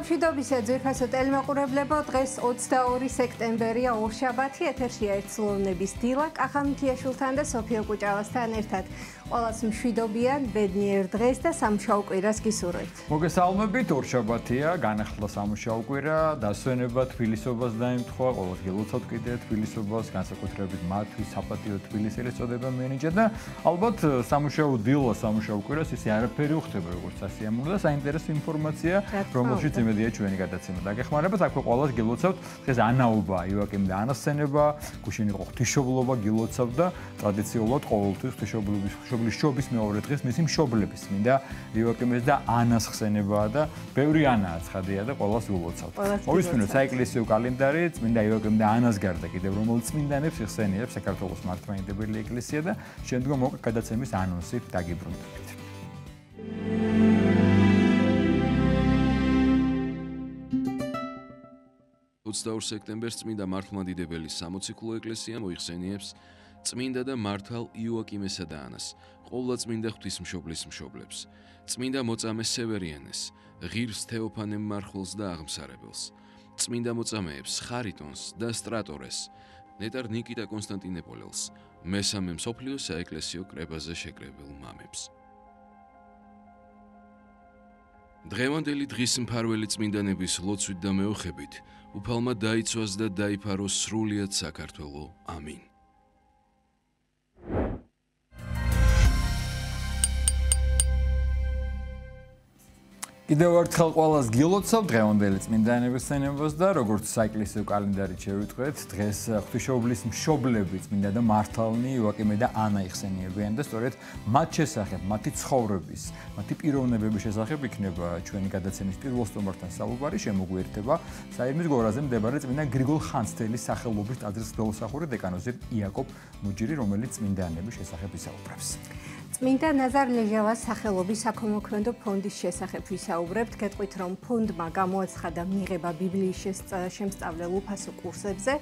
მშვიდობის ძვირფასო ტელემაყურებლებო, დღეს 22 სექტემბერია, ორშაბათი, ეთერშია ერთსლოვნების დილა, კახა მთიაშვილთან და სოფიო კუჭავასთან ერთად. ყველას მშვიდობიან, ბედნიერ დღეს და სამუშაო კვირას გისურვებთ. მოგესალმებით, ორშაბათია, განახლდა სამუშაო კვირა, დასვენება თბილისობას დაემთხვა, ყველას გილოცავთ კიდე თბილისობას, განსაკუთრებით მათთვის საპატიო თბილისელის წოდება მიენიჭა და ალბათ სამუშაო დილა, სამუშაო კვირას ისე არაფერი უხდება, როგორც სასიამოვნო და საინტერესო ინფორმაცია, რომელშიც იმედია ჩვენი გადაცემა დაგეხმარებათ. აქვე ყველას გილოცავთ, დღეს ანაობა, იოაკიმ და ანას სცენება, გუშინ იყო ღვთისმშობლობა, გილოცავთ და ტრადიციულად ყოველთვის ღვთისმშობლობის შობის მეორე დღეს მისი მშობლების მინდა იოაკიმეს და ანას ხსენებაა და ბევრი ანაა ცხადია და ყველას გილოცავთ. მოვისმინოთ საეკლესიო კალენდარი, წმინდა იოაკიმ და ანას გარდა კიდევ რომელ წმინდანებს იხსენიებს საქართველოს მართლმადიდებელი ეკლესია და შემდგომ მოკ გადაცემის ანონსი დაგიბრუნდებით. 22 სექტემბერს წმინდა მართლმადიდებელი სამოციქულო ეკლესია მოიხსენიებს წმინდა და მართალ იოაკიმესა და ანას, ყოვლადწმინდა ღვთისმშობლის მშობლებს, წმინდა მოწამე სევერიანეს, ღირს თეოფანე მმარხველს და აღმსარებელს, წმინდა მოწამეებს ხარიტონს და სტრატორეს, ნეტარ ნიკიტა კონსტანტინეპოლელს, მესამე მსოფლიო საეკლესიო კრებაზე შეკრებილ მამებს. დღევანდელი დღის მფარველი წმინდანების ლოცვით და მეოხებით უფალმა დაიცვას და დაიფაროს სრულიად საქართველო. ამინ. კიდევ ერთხელ ყველას გილოცავ დღევანდელი წმინდანების სცენებას და როგორც საეკლესიო კალენდარით შევიტყვეთ, დღეს ღვთისმშობლის მშობლები წმინდა და მართალნი იოაკიმე და ანა იხსენიებიან და სწორედ მათ შესახებ, მათი ცხოვრების, მათი პიროვნებების შესახებ იქნება ჩვენი გადაცემის პირველ სტუმართან საუბარი, შემოგვიერთება საირმის გორაზე მდებარე წმინდა გრიგოლ ხანძთელის სახელობის ტაძრის მდელოსახური დეკანოზი იაკობ მუჯირი, რომელიც წმინდანების შესახებ ისაუბრებს. წმინდა ნაზარ ლეჟავას სახელობის საქველმოქმედო ფონდის შესახებ ვისაუბრებთ. გეტყვით, რომ ფონდმა გამოაცხადა მიღება ბიბლიის შემსწავლელ უფასო კურსებზე.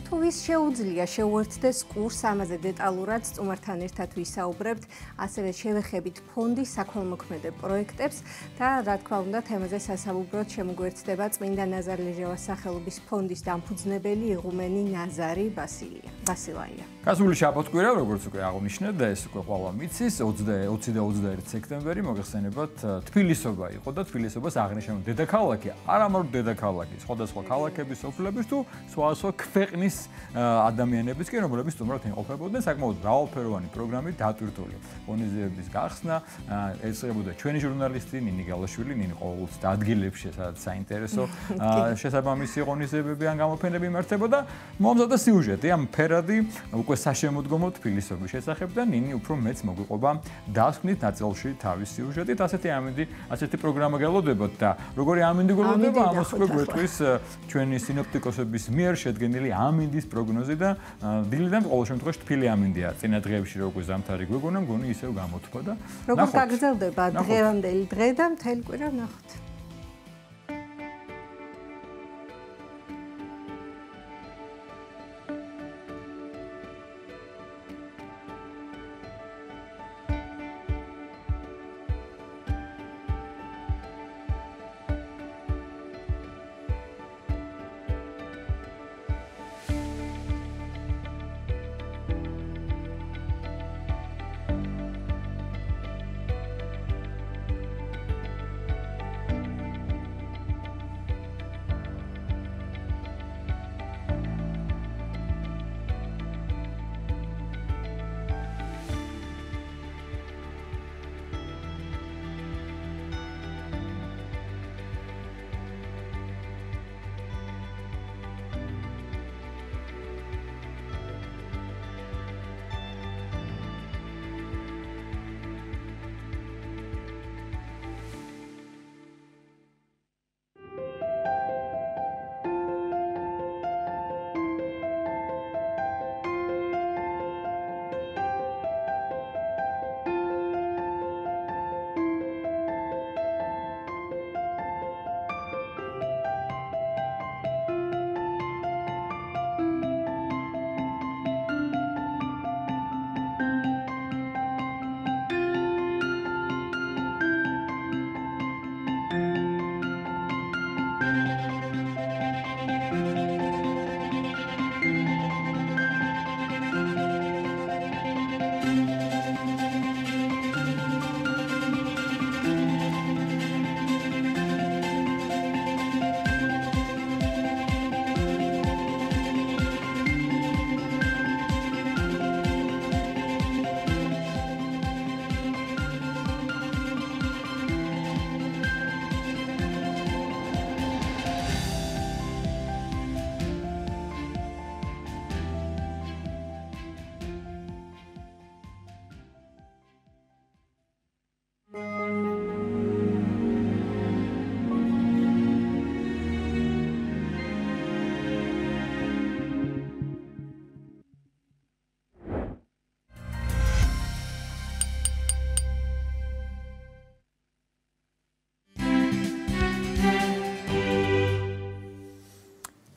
თუ ვის შეუძლია შეუერთდეს კურსს, ამაზე დეტალურად სტუმართან ერთად ვისაუბრებთ. ასევე შევეხებით ფონდის საქველმოქმედო პროექტებს და რა თქმა უნდა, თემაზე სასაუბროდ შემოგვერთდება წმინდა ნაზარ ლეჟავას სახელობის ფონდის დამფუძნებელი იღუმენი ნაზარი ბასილაია. გასული შაბათ-კვირა, როგორც უკვე აღნიშნეთ და ეს უკვე ყველა მიცის, 20 და 21 სექტემბერი მოგეხსენებათ თბილისობა იყო და თბილისობას აღნიშნავენ დედაქალაქი, არა მაგრამ დედაქალაქი, სხვადასხვა ქალაქების სოფლების თუ სხვადასხვა ქვეყნის ადამიანების კი რომლებიც სტუმრად იმყოფებოდნენ საკმაოდ მრავალფეროვანი პროგრამით დატვირთული. ღონისძიების გახსნა ეწებოდა ჩვენი ჟურნალისტი ნინი გალაშვილი, ნინი ყოველთვის ადგილებში სადაც საინტერესო შესაბამისი ღონისძიებები ან გამოფენები იმართებოდა. მომზადდა სიუჟეტი ამ ფერადი უკვე საშემოდგომო თბილისობის შესახებ და ნინი უფრო მეც მოგვიყვება დასკვნით ნაწილში თავის სიუჟეტით. ასეთი პროგრამა გელოდებათ და როგორი ამინდი გელოდება, ამას უკვე გვეტყვის ჩვენი სინოპტიკოსების მიერ შედგენილი ამინდის პროგნოზი და დილიდან ყოველ შემთხვევაში თბილი ამინდია. წინა დღეებში როგორ ზამთარი გვეგონა, მგონი ისევ გამოთქვა და როგორ გაგრძელდება დღევანდელი დღე და მთელი კვირა ნახოთ.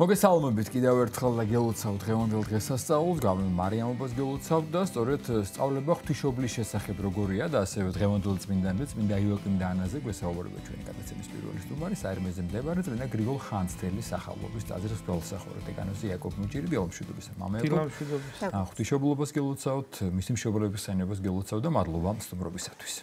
მოგესალმებით კიდევ ერთხელ და გელოცავთ დღევანდელ დღესასწაულს, გავლენ მარიამობას გელოცავთ და სწორედ სწავლება ღვთისმშობლის შესახებ როგორია და ასევე დღევანდელ წმინდანზე, წმინდა იოაკიმ და ანაზე გვესაუბრება ჩვენი გადაცემის პირველი სტუმარი, საერმეზე მდებარე წმინდა გრიგოლ ხანძთელის სახელობის ტაძრის მღვდელმსახური დეკანოზი იაკობ მუჭირი. მშვიდობის მამა იაკობ. ღვთისმშობლობას გელოცავთ, მისი მშობლების სენებას გელოცავთ და მადლობა სტუმრობისათვის.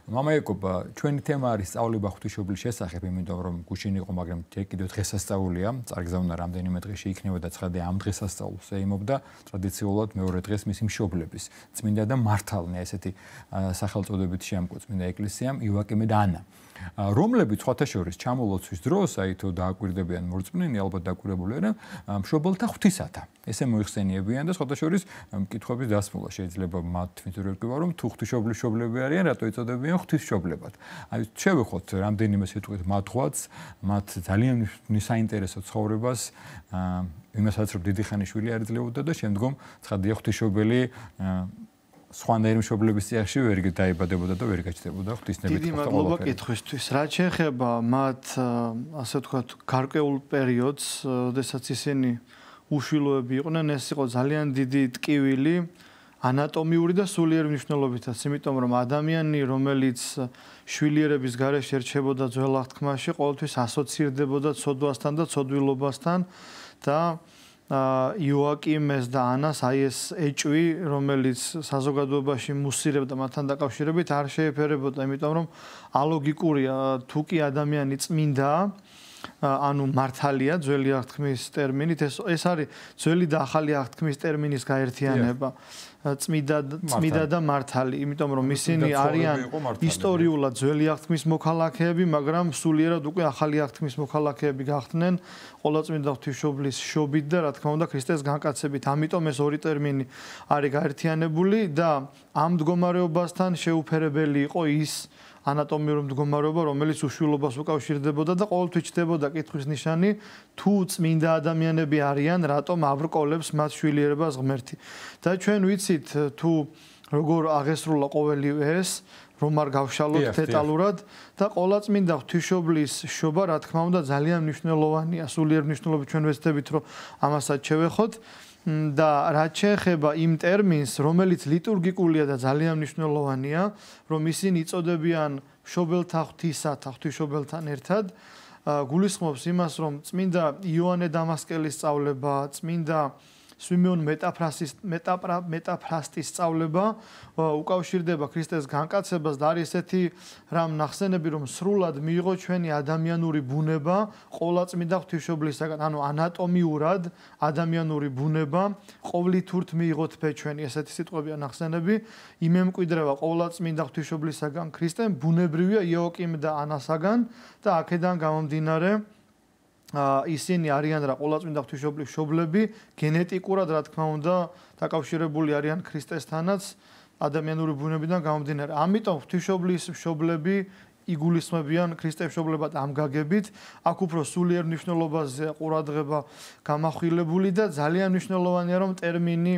მამა იაკობ, ჩვენი თემა არის სწავლება ღვთისმშობლის შესახებ, იმიტომ რომ გუშინ იყო, მაგრამ კიდევ დღესასწაულია, წარგზავნა რამდენიმე დღეში იქნება და ცხადე ამ დღესასწაულს ეიმობდა ტრადიციულად მეორე დღეს მისი მშობლების, წმინდა და მართალნი, ესეთი სახელწოდებით შეამკო წმინდა ეკლესიამ იოაკიმე და ანა. რომლებიც სხვათა შორის ჩამოლოცვის დროს, აი თუ დააკვირდებიან მორწმუნენი, ალბათ დაკვირებული არიან მშობელთა ღვთისათა. ესე მოიხსენიებიან და სხვათა შორის მკითხების დასმულა შეიძლება მათ თვითონ ვერკვივა, რომ თუ ღვთისმშობლის მშობლები არიან, რატო ეწოდებიან ღვთისმშობლებად. აი შევეხოთ რამდენიმე სიტყვით მათ ღვაწს, მათ ძალიან საინტერესო ცხოვრებას, იმასაც რომ დიდი ხანი შვილი არ იძლეოდა და შემდგომ ცხადია ღვთისმშობელი სხვანაირი მშობლების წიაღში ვერ დაიბადებოდა და ვერ გაჩნდებოდა ღვთისნებით. დიდი მადლობა კითხვისთვის. რაც შეეხება მათ, ასე ვთქვათ, გარკვეულ პერიოდს, როდესაც ისინი უშვილოები იყვნენ, ეს იყო ძალიან დიდი ტკივილი ანატომიური და სულიერი მნიშვნელობითაც, იმიტომ რომ ადამიანი, რომელიც შვილიერების გარეშე რჩებოდა ძველ აღთქმაში, ყოველთვის ასოცირდებოდა ცოდვასთან და ცოდვილობასთან და იოაკიმეს და ანას აი ეს ეჭვი, რომელიც საზოგადოებაში მუსირებდა მათთან დაკავშირებით, არ შეეფერებოდა, იმიტომ რომ ალოგიკურია, თუ კი ადამიანი წმინდაა, ანუ მართალია ძველი აღთქმის ტერმინით, ეს არის ძველი და ახალი აღთქმის ტერმინის გაერთიანება. წმიდა და მართალი, იმიტომ რომ ისინი არიან ისტორიულად ძველი აღთქმის მოქალაქეები, მაგრამ სულიერად უკვე ახალი აღთქმის მოქალაქეები გახდნენ ყოვლადწმინდა ღვთისმშობლის შობით და რა თქმა უნდა ქრისტეს განკაცებით. ამიტომ ეს ორი ტერმინი არის გაერთიანებული და ამ მდგომარეობასთან შეუფერებელი იყო ის ანატომიური მდგომარეობა, რომელიც უშვილობას უკავშირდებოდა და ყოველთვის ჩნდებოდა კითხვის ნიშანი, თუ წმინდა ადამიანები არიან, რატომ აბრკოლებს მათ შვილიერებას ღმერთი. და ჩვენ ვიცით, თუ როგორ აღესრულა ყოველივე ეს, რომ არ გავშალოთ დეტალურად და ყოვლადწმინდა ღვთისმშობლის შობა, რა თქმა უნდა, ძალიან მნიშვნელოვანია, სულიერ მნიშვნელობით ჩვენ ვეცდებით, რომ ამასაც შევეხოთ. და რაც შეეხება იმ ტერმინს, რომელიც ლიტურგიკულია და ძალიან მნიშვნელოვანია, რომ ისინი იწოდებიან მშობელთა ღვთისათა, ღვთისმშობელთან ერთად, გულისხმობს იმას, რომ წმინდა იოანე დამასკელის სწავლება, წმინდა სვიმეონ მეტაფრასტის სწავლება უკავშირდება ქრისტეს განკაცებას და არის ესეთი რამ ნახსენები, რომ სრულად მიიღო ჩვენი ადამიანური ბუნება ყოვლადწმინდა ღვთისმშობლისაგან, ანუ ანატომიურად ადამიანური ბუნება ყოვლითურთ მიიღოთ ჩვენი, ესეთი სიტყვებია ნახსენები, იმემკვიდრება ყოვლადწმინდა ღვთისმშობლისაგან ქრისტემ, ბუნებრივია იოაკიმ და ანასაგან და აქედან გამომდინარე ისინი არიან რა ყოვლადწმინდა ღვთისმშობლის მშობლები, გენეტიკურად რა თქმა უნდა დაკავშირებული არიან ქრისტესთანაც ადამიანური ბუნებიდან გამომდინარე. ამიტომ ღვთისმშობლის მშობლები იგულისხმებიან ქრისტეს მშობლებად ამ გაგებით, აქ უფრო სულიერ მნიშვნელობაზე ყურადღება გამახვილებული და ძალიან მნიშვნელოვანია, რომ ტერმინი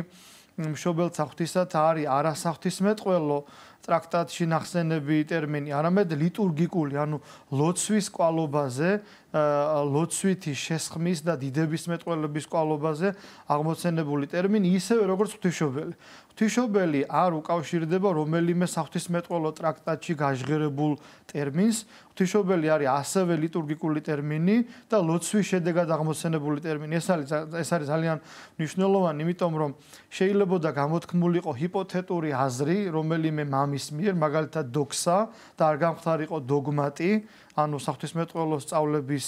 მშობელთა ღვთისათა არის არასაღვთისმეტყველო ტრაქტატში ნახსენები ტერმინი, არამედ ლიტურგიკული, ანუ ლოცვის კვალობაზე, ლოცვითი შესხმის და დიდების მეტყველების კვალობაზე აღმოცენებული ტერმინი, ისევე როგორც ღვთისმშობელი. ღვთისმშობელი არ უკავშირდება რომელიმე საღვთისმეტყველო ტრაქტატში გაჟღერებულ ტერმინს. ღვთისმშობელი არის ასევე ლიტურგიკული ტერმინი და ლოცვის შედეგად აღმოცენებული ტერმინი. ეს არის ძალიან მნიშვნელოვანი, იმიტომ რომ შეიძლებოდა გამოთქმულიყო ჰიპოთეტური აზრი რომელიმე მამის მიერ, მაგალითად დოქსა და არ გამხდარიყო დოგმატი, ანუ საღვთისმეტყველო სწავლების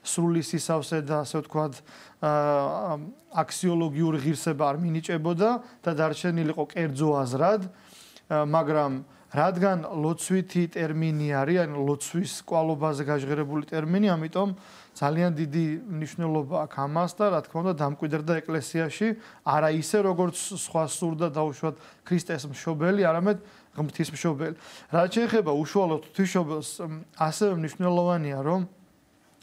სრული სისავსე და ასე ვთქვათ აქსიოლოგიური ღირსება არ მინიჭებოდა და დარჩენილიყო კერძო აზრად, მაგრამ რადგან ლოცვითი ტერმინი არის, ანუ ლოცვის კვალობაზე გაჟღერებული ტერმინი, ამიტომ ძალიან დიდი მნიშვნელობა აქვს ამას და რა თქმა უნდა დამკვიდრდა ეკლესიაში, არა ისე როგორც სხვა სურდა დაუშვათ ქრისტეს მშობელი, არამედ ღმრთის მშობელი. რაც შეეხება უშუალოდ ღვთისმშობელს, ასევე მნიშვნელოვანია, რომ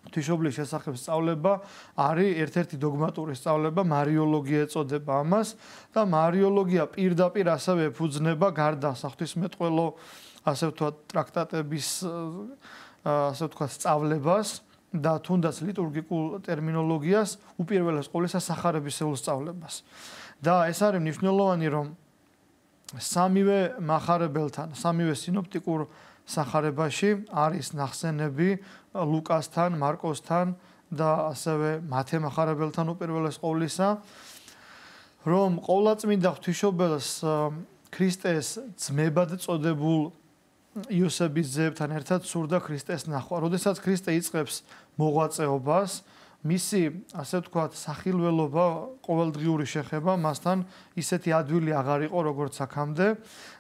ღვთისმშობლის შესახებ სწავლება არის ერთ-ერთი დოგმატური სწავლება, მარიოლოგია ეწოდება ამას და მარიოლოგია პირდაპირ ასევე ეფუძნება გარდა საღვთისმეტყველო, ასე ვთქვათ, ტრაქტატების, ასე ვთქვათ, სწავლებას, და თუნდაც ლიტურგიკულ ტერმინოლოგიას უპირველეს ყოვლისა სახარებისეულ სწავლებას. და ეს არის მნიშვნელოვანი, რომ სამივე მახარებელთან, სამივე სინოპტიკურ სახარებაში არის ნახსენები ლუკასთან, მარკოსთან და ასევე მათე მახარებელთან უპირველეს ყოვლისა, რომ ყოვლადწმინდა ღვთისმშობელს ქრისტეს ძმებად წოდებულ იოსების ძეებთან ერთად სურდა ქრისტეს ნახვა. როდესაც ქრისტე იწყებს მოღვაწეობას, მისი, ასე ვთქვათ, სახილველობა, ყოველდღიური შეხება მასთან ისეთი ადვილი აღარ იყო, როგორც აქამდე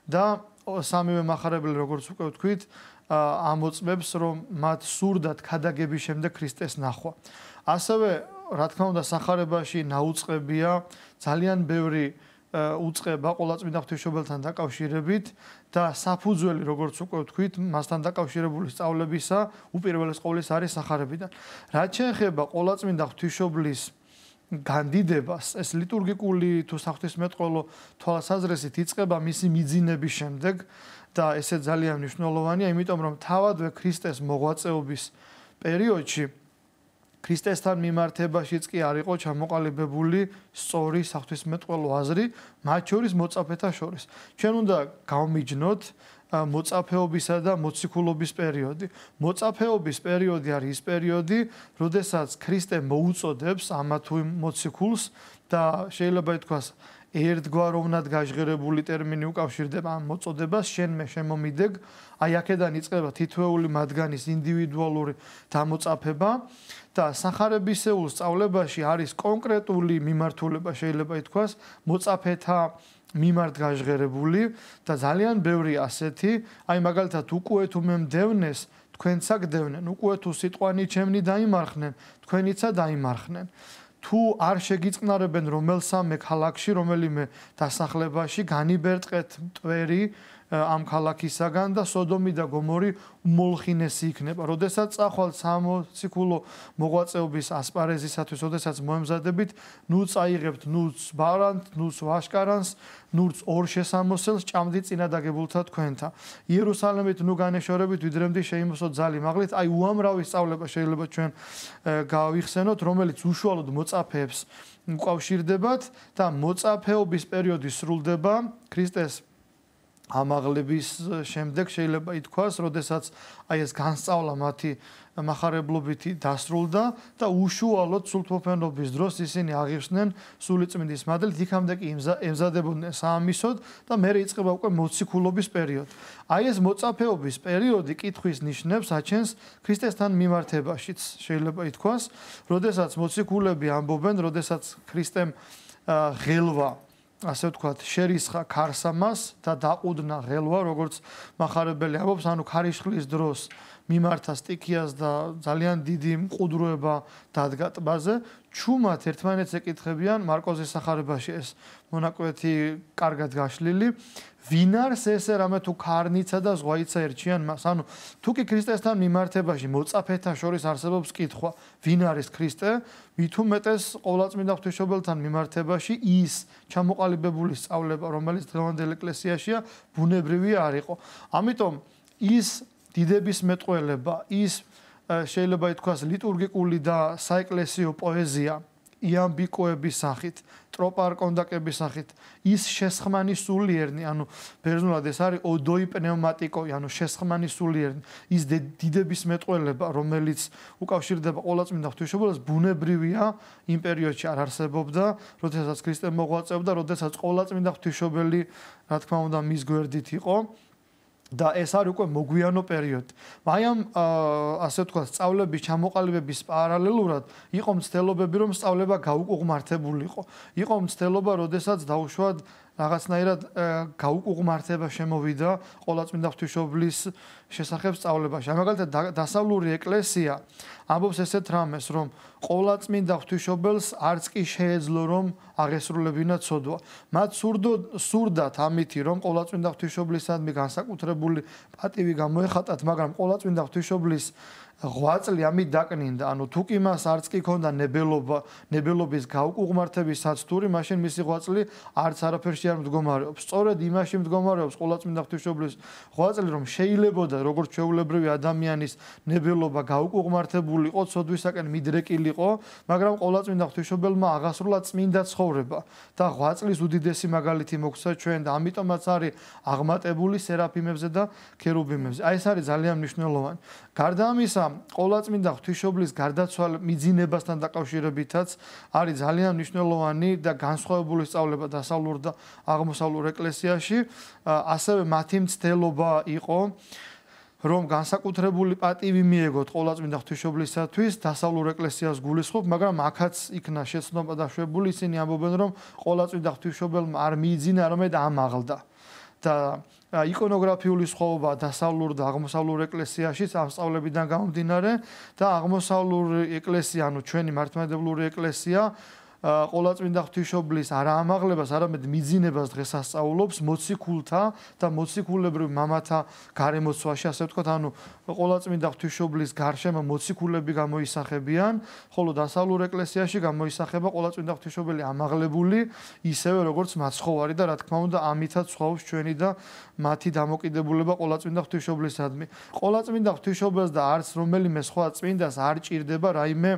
და სამივე მახარებელი, როგორც უკვე ვთქვით, ამოწმებს, რომ მათ სურდათ ქადაგების შემდეგ ქრისტეს ნახვა. ასევე, რა თქმა უნდა, სახარებაში ნაუწყებია ძალიან ბევრი უწყება ყოვლადწმინდა ღვთისმშობელთან დაკავშირებით და საფუძველი, როგორც უკვე ვთქვით, მასთან დაკავშირებული სწავლებისა უპირველეს ყოვლისა არის სახარებიდან. რაც შეეხება ყოვლადწმინდა ღვთისმშობლის განდიდებას, ეს ლიტურგიკული თუ საღვთისმეტყველო თვალსაზრისით იწყება მისი მიძინების შემდეგ და ესე ძალიან მნიშვნელოვანია, იმიტომ რომ თავადვე ქრისტეს მოღვაწეობის პერიოდში ქრისტესთან მიმართებაშიც კი არ იყო ჩამოყალიბებული სწორი საღვთისმეტყველო აზრი, მათ შორის მოწაფეთა შორის. ჩვენ უნდა გავმიჯნოთ მოწაფეობისა და მოციქულობის პერიოდი. მოწაფეობის პერიოდი არის ის პერიოდი, როდესაც ქრისტე მოუწოდებს ამა თუ იმ მოციქულს და შეიძლება ითქვას ერთგვაროვნად გაჟღერებული ტერმინი უკავშირდება ამ მოწოდებას, შენ მე შემომიდეგ, აი აქედან იწყება თითოეული მათგანის ინდივიდუალური დამოწაფება და სახარებისეულ სწავლებაში არის კონკრეტული მიმართულება, შეიძლება ითქვას, მოწაფეთა მიმართ გაჟღერებული და ძალიან ბევრი ასეთი, აი მაგალითად უკვე თუ მე მდევნეს, თქვენც აგდევნენ, უკვე თუ სიტყვანი ჩემნი დაიმარხნენ, თქვენიცა დაიმარხნენ. თუ არ შეგიწყნარებენ რომელსამე ქალაქში, რომელიმე დასახლებაში, განიბერტყეთ მტვერი ამ ქალაქისაგან და სოდომი და გომორი უმოლხინესი იქნება. როდესაც წახვალთ სამოციქულო მოღვაწეობის ასპარეზისათვის, როდესაც მოემზადებით, ნუ წაიღებთ ნუც ბარანთ, ნუც ვაშკარანს, ნუც ორ შესამოსელს ჭამდი წინადაგებულთა თქვენთა. იერუსალემით ნუ განეშორებით ვიდრემდე შეიმოსოთ ძალი მაღლით. აი უამრავი სწავლება შეიძლება ჩვენ გავიხსენოთ, რომელიც უშუალოდ მოწაფეებს უკავშირდებათ და მოწაფეობის პერიოდი სრულდება ქრისტეს ამაღლების შემდეგ შეიძლება ითქვას, როდესაც აი ეს განსწავლა მათი მახარებლობითი დასრულდა და უშუალოდ სულთმოფენობის დროს ისინი აღიხსნენ სულიწმინდის მადლით, იქამდე კი ემზადებოდნენ საამისოდ და მერე იწყება უკვე მოციქულობის პერიოდი. აი ეს მოწაფეობის პერიოდი კითხვის ნიშნებს აჩენს ქრისტესთან მიმართებაშიც შეიძლება ითქვას, როდესაც მოციქულები ამბობენ, როდესაც ქრისტემ ღელვა ასე ვთქვათ, შერისხა ქარსამას და დაყუდნა ღელვა, როგორც მახარებელი ამბობს, ანუ ქარიშხლის დროს მიმართა სტიქიას და ძალიან დიდი მყუდროება დადგა ტბაზე. ჩუმად ერთმანეთს ეკითხებიან მარკოზის სახარებაში ეს მონაკვეთი კარგად გაშლილი. ვინ არის ესე რამე თუ ქარნიცა და ზღვაიცა ერჩიან მას? ანუ თუ კი ქრისტესთან მიმართებაში მოწაფეთა შორის არსებობს კითხვა, ვინ არის ქრისტე? მით უმეტეს ყოვლადწმინდა ღვთისმშობელთან მიმართებაში ის ჩამოყალიბებული სწავლება, რომელიც დღევანდელ ეკლესიაშია, ბუნებრივი არ იყო. ამიტომ ის დიდების მეტყველება, ის შეიძლება ითქვას ლიტურგიკული და საეკლესიო პოეზია იამბიკოების სახით, ტროპარკონდაკების სახით, ის შესხმანი სულიერნი, ანუ ბერძნულად ეს არის ოდოი პნევმატიკოი, ანუ შესხმანი სულიერნი, ის დიდების მეტყველება, რომელიც უკავშირდება ყოვლადწმინდა ღვთისმშობელს, ბუნებრივია იმ პერიოდში არ არსებობდა, როდესაც ქრისტე მოღვაწეობდა, როდესაც ყოვლადწმინდა ღვთისმშობელი, რა თქმა უნდა, მის გვერდით იყო. და ეს არის უკვე მოგვიანო პერიოდი. აი ამ ასე ვთქვათ, სწავლების ჩამოყალიბების პარალელურად იყო მცდელობები, რომ სწავლება გაუკუღმართებულიყო. იყო მცდელობა, როდესაც დაუშვათ რაღაცნაირად გაუკუღმართება შემოვიდა ყოვლადწმინდა ღვთისმშობლის შესახებ სწავლებაში. მაგალითად, დასავლური ეკლესია ამბობს ესეთ რამეს, რომ ყოვლადწმინდა ღვთისმშობელს არც კი შეეძლო, რომ აღესრულებინა ცოდვა. მათ სურდათ ამითი, რომ ყოვლადწმინდა ღვთისმშობლისადმი განსაკუთრებული პატივი გამოეხატათ, მაგრამ ყოვლადწმინდა ღვთისმშობლის ღვაწლი ამით დაკნინდა. ანუ თუ კი მას არც კი ქონდა ნებელობის გაუკუღმართების საცდური, მაშინ მისი ღვაწლი არც არაფერში არ მდგომარეობს. სწორედ იმაში მდგომარეობს ყოვლადწმინდა ღვთისმშობლის ღვაწლი, რომ შეიძლებოდა როგორც ჩვეულებრივი ადამიანის ნებელობა გაუკუღმართებული იყო, ცოდვისაკენ მიდრეკილიყო, მაგრამ ყოვლადწმინდა ღვთისმშობელმა აღასრულა წმინდა ცხოვრება და ღვაწლის უდიდესი მაგალითი მოგვცა ჩვენ და ამიტომაც არის აღმატებული სერაფიმებზე და ქერუბიმებზე. აი ეს არის ძალიან მნიშვნელოვანი. გარდა ამისა, ყოვლადწმინდა ღვთისმშობლის გარდაცვალ მიძინებასთან დაკავშირებითაც არის ძალიან მნიშვნელოვანი და განსხვავებული სწავლება დასავლურ და აღმოსავლურ ეკლესიაში. ასევე მათი მცდელობა იყო, რომ განსაკუთრებული პატივი მიეგოთ ყოვლადწმინდა ღვთისმშობლისათვის, დასავლურ ეკლესიას გულისხმობ, მაგრამ აქაც იქნა შეცნობა დაშვებული, ისინი ამბობენ, რომ ყოვლადწმინდა ღვთისმშობელმა არ მიიძინა, არამედ ამაღლდა. და იკონოგრაფიული სხვაობა დასავლურ და აღმოსავლურ ეკლესიაში ამ სწავლებიდან გამომდინარე და აღმოსავლური ეკლესია, ანუ ჩვენი მართლმადიდებლური ეკლესია ყოვლადწმინდა ღვთისმშობლის არა ამაღლებას, არამედ მიძინებას დღესასწაულობს მოციქულთა და მოციქულებრივ მამათა გარემოცვაში, ასე ვთქვათ, ანუ ყოვლადწმინდა ღვთისმშობლის გარშემო მოციქულები გამოისახებიან, ხოლო დასავლურ ეკლესიაში გამოისახება ყოვლადწმინდა ღვთისმშობელი ამაღლებული, ისევე როგორც მაცხოვარი და რა თქმა უნდა, ამითაც სხვაობს ჩვენი და მათი დამოკიდებულება ყოვლადწმინდა ღვთისმშობლისადმი. ყოვლადწმინდა ღვთისმშობელს და არც რომელიმე სხვა წმინდას არ ჭირდება რაიმე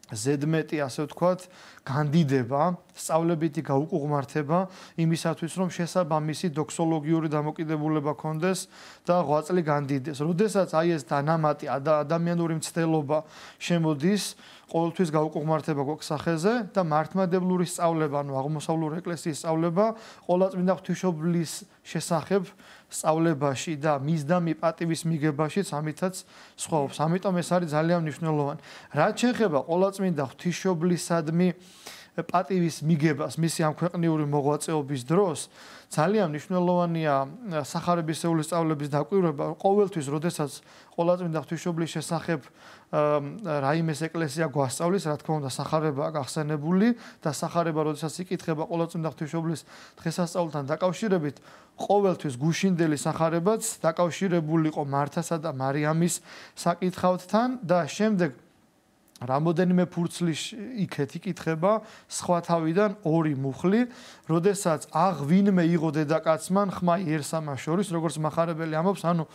ზედმეტი, ასე ვთქვათ, განდიდება, სწავლებითი გაუკუღმართება იმისათვის, რომ შესაბამისი დოქსოლოგიური დამოკიდებულება კონდეს და ღვაწლი განდიდეს. როდესაც აი ეს დანამატი ადამიანური მცდელობა შემოდის, ყოველთვის გაუკუღმართება გვაქვს სახეზე და მართლმადებლური სწავლება, ანუ აღმოსავლური ეკლესიის სწავლება, ყოვლადწმინდა ღვთისმშობლის შესახებ სწავლებაში და მისდამი პატივის მიგებაშიც ამითაც სხვაობს. ამიტომ ეს არის ძალიან მნიშვნელოვანი. რაც შეეხება ყოვლადწმინდა ღვთისმშობლისადმი პატივის მიგებას მისი ამ ქვეყნიური მოღვაწეობის დროს, ძალიან მნიშვნელოვანია სახარებისეული სწავლების დაკვირვება. ყოველთვის, როდესაც ყოვლადწმინდა ღვთისმშობლის შესახებ რაიმეს ეკლესია გვასწავლის, რა თქმა უნდა, სახარებაა გახსენებული და სახარება, როდესაც იკითხება ყოვლადწმინდა ღვთისმშობლის დღესასწაულთან დაკავშირებით, ყოველთვის გუშინდელი სახარებაც დაკავშირებული იყო მართასა და მარიამის საკითხავთან და შემდეგ რამოდენიმე ფურცლის იქეთ იკითხება სხვა თავიდან ორი მუხლი, როდესაც ვინმე იღო დედაკაცმა ხმა იერსამას შორის, როგორც მახარებელი ამბობს, ანუ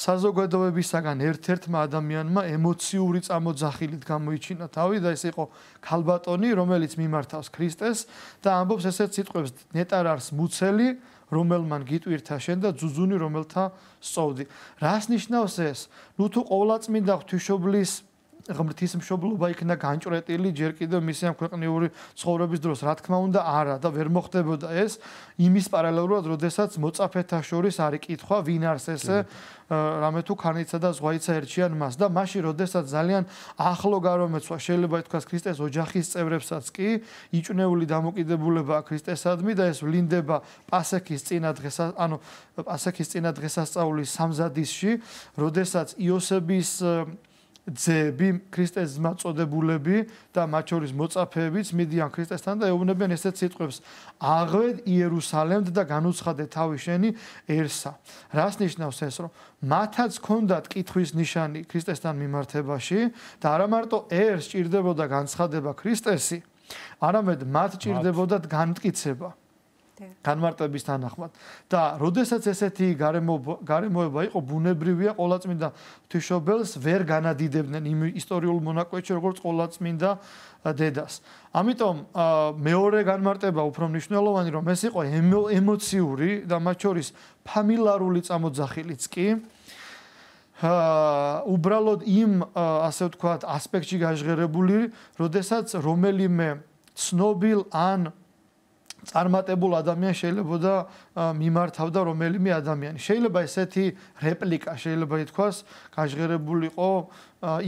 საზოგადოებისაგან ერთ-ერთმა ადამიანმა ემოციური წამოძახილით გამოიჩინა თავი და ეს იყო ქალბატონი, რომელიც მიმართავს ქრისტეს და ამბობს ესეთ სიტყვებს: ნეტარ არს მუცელი, რომელმან გიტვირთა შენ და ძუძუნი რომელთა სწოვდი. რას ნიშნავს ეს? ნუ თუ ყოვლადწმინდა ღვთისმშობლის ღმრთისმშობლობა იქნა განჭრეტილი ჯერ კიდევ მისი ამ ქვეყნიური ცხოვრების დროს, რა თქმა უნდა, არა და ვერ მოხდებოდა ეს იმის პარალელურად, როდესაც მოწაფეთა შორის არის კითხვა, ვინ არის ესე, რამე თუ ქანიცა და ზღვაიცა ერჩიან მას და მაშინ, როდესაც ძალიან ახლო გარემოცვა შეიძლება ითქვას ქრისტეს ოჯახის წევრებსაც კი იჭვნეული დამოკიდებულებაა ქრისტესადმი და ეს ვლინდება პასექის წინა დღესასწაულის სამზადისში, როდესაც იოსების ძეები, ქრისტეს ძმაწოდებულები და მათ შორის მოწაფეებიც მიდიან ქრისტესთან და ეუბნებიან ესეთ სიტყვებს: აღვედ იერუსალემთ და განუცხადე თავი შენი ერსა. რას ნიშნავს ეს, რომ მათაც ჰქონდათ კითხვის ნიშანი ქრისტესთან მიმართებაში და არა მარტო ერს ჭირდებოდა განცხადება ქრისტესი, არამედ მათ ჭირდებოდათ განმტკიცება განმარტების თანახმად. და როდესაც ესეთი გარემოება იყო, ბუნებრივია ყოვლადწმინდა ღვთისმშობელს ვერ განადიდებდნენ იმ ისტორიულ მონაკვეთში, როგორც ყოვლადწმინდა დედას. ამიტომ მეორე განმარტება უფრო მნიშვნელოვანი, რომ ეს იყო ემოციური და მათ შორის ფამილარული წამოძახილიც კი. უბრალოდ იმ, ასე ვთქვათ, ასპექტში გაჟღერებული, როდესაც რომელიმე ცნობილ ან წარმატებულ ადამიანს შეიძლება მიმართავდა რომელიმე ადამიანი. შეიძლება ესეთი რეპლიკა შეიძლება ითქვას გაჟღერებულიყო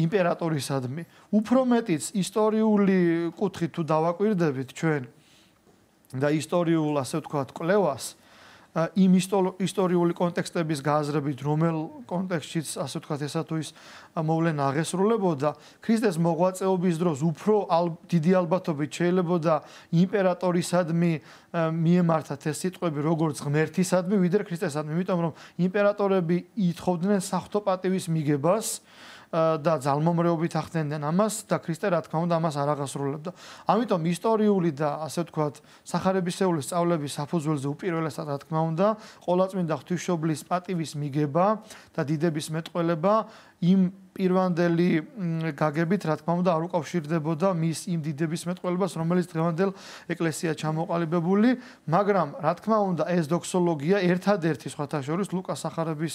იმპერატორისადმი. უფრო მეტიც ისტორიული კუთხით თუ დავაკვირდებით ჩვენ და ისტორიულ, ასე ვთქვათ, კვლევას, იმ ისტორიული კონტექსტების გააზრებით, რომელ კონტექსტშიც, ასე ვთქვათ, ესა თუ ის მოვლენა აღესრულებოდა, ქრისტეს მოღვაწეობის დროს უფრო დიდი ალბათობით შეიძლებოდა იმპერატორისადმი მიემართათ ეს სიტყვები როგორც ღმერთისადმი, ვიდრე ქრისტესადმი, იმიტომ რომ იმპერატორები ითხოვდნენ საღვთო პატივის მიგებას და ძალმომრეობით ახდენდნენ ამას და ქრისტე რა თქმა უნდა ამას არ აღასრულებდა. ამიტომ ისტორიული და ასე ვთქვათ, სახარებისეული სწავლების საფუძველზე უპირველესად რა თქმა უნდა, ყოვლადწმინდა ღვთისმშობლის პატივის მიგება და დიდების მეტყველება იმ პირვანდელი გაგებით რა თქმა უნდა არ უკავშირდებოდა მის იმ დიდების მეტყველებას, რომელიც დღევანდელ ეკლესია ჩამოყალიბებული, მაგრამ რა თქმა უნდა ეს დოქსოლოგია ერთადერთი სხვათა შორის ლუკას სახარების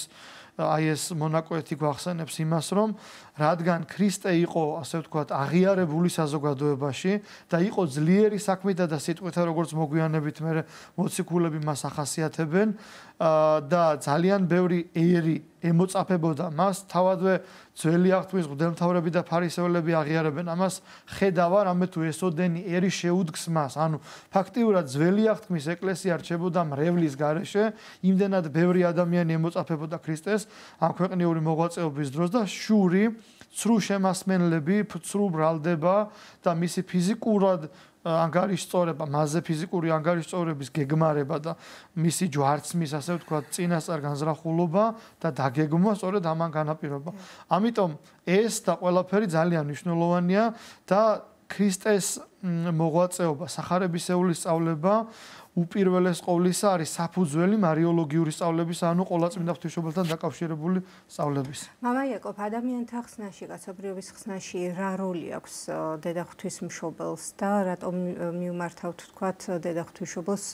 აი ეს მონაკვეთი გვახსენებს იმას, რომ რადგან ქრისტე იყო, ასე ვთქვათ, აღიარებული საზოგადოებაში და იყო ძლიერი საქმითა და სიტყვითა, როგორც მოგვიანებით მე მოციქულები მას ახასიათებენ და ძალიან ბევრი ერი ემოწაფებოდა მას, თავადვე ძველი აღთქმის მღვდელმთავრები და ფარისევლები აღიარებენ ამას, ხედავა რამე თუ ესოდენი ერი შეუდგს მას. ანუ ფაქტიურად ძველი აღთქმის ეკლესია რჩებოდა მრევლის გარეშე, იმდენად ბევრი ადამიანი ემოწაფებოდა ქრისტეს ამ ქვეყნიური მოღვაწეობის დროს და შური, ცრუ შემასმენლები, ცრუ ბრალდება და მისი ფიზიკურად ანგარიშწორება, მასზე ფიზიკური ანგარიშწორების გეგმარება და მისი ჯვარცმის, ასე ვთქვათ, წინასწარ განზრახულობა და დაგეგმვა სწორედ ამან განაპირობა. ამიტომ ეს და ყველაფერი ძალიან მნიშვნელოვანია და ქრისტეს მოღვაწეობა, სახარებისეული სწავლება უპირველეს ყოვლისა არის საფუძველი მარიოლოგიური სწავლების, ანუ ყოვლადწმინდა ღვთისმშობელთან დაკავშირებული სწავლების. მამა იაკობ, ადამიანთა ხსნაში, კაცობრიობის ხსნაში რა როლი აქვს დედა ღვთისმშობელს და რატომ მივმართავთ თქვათ დედა ღვთისმშობელს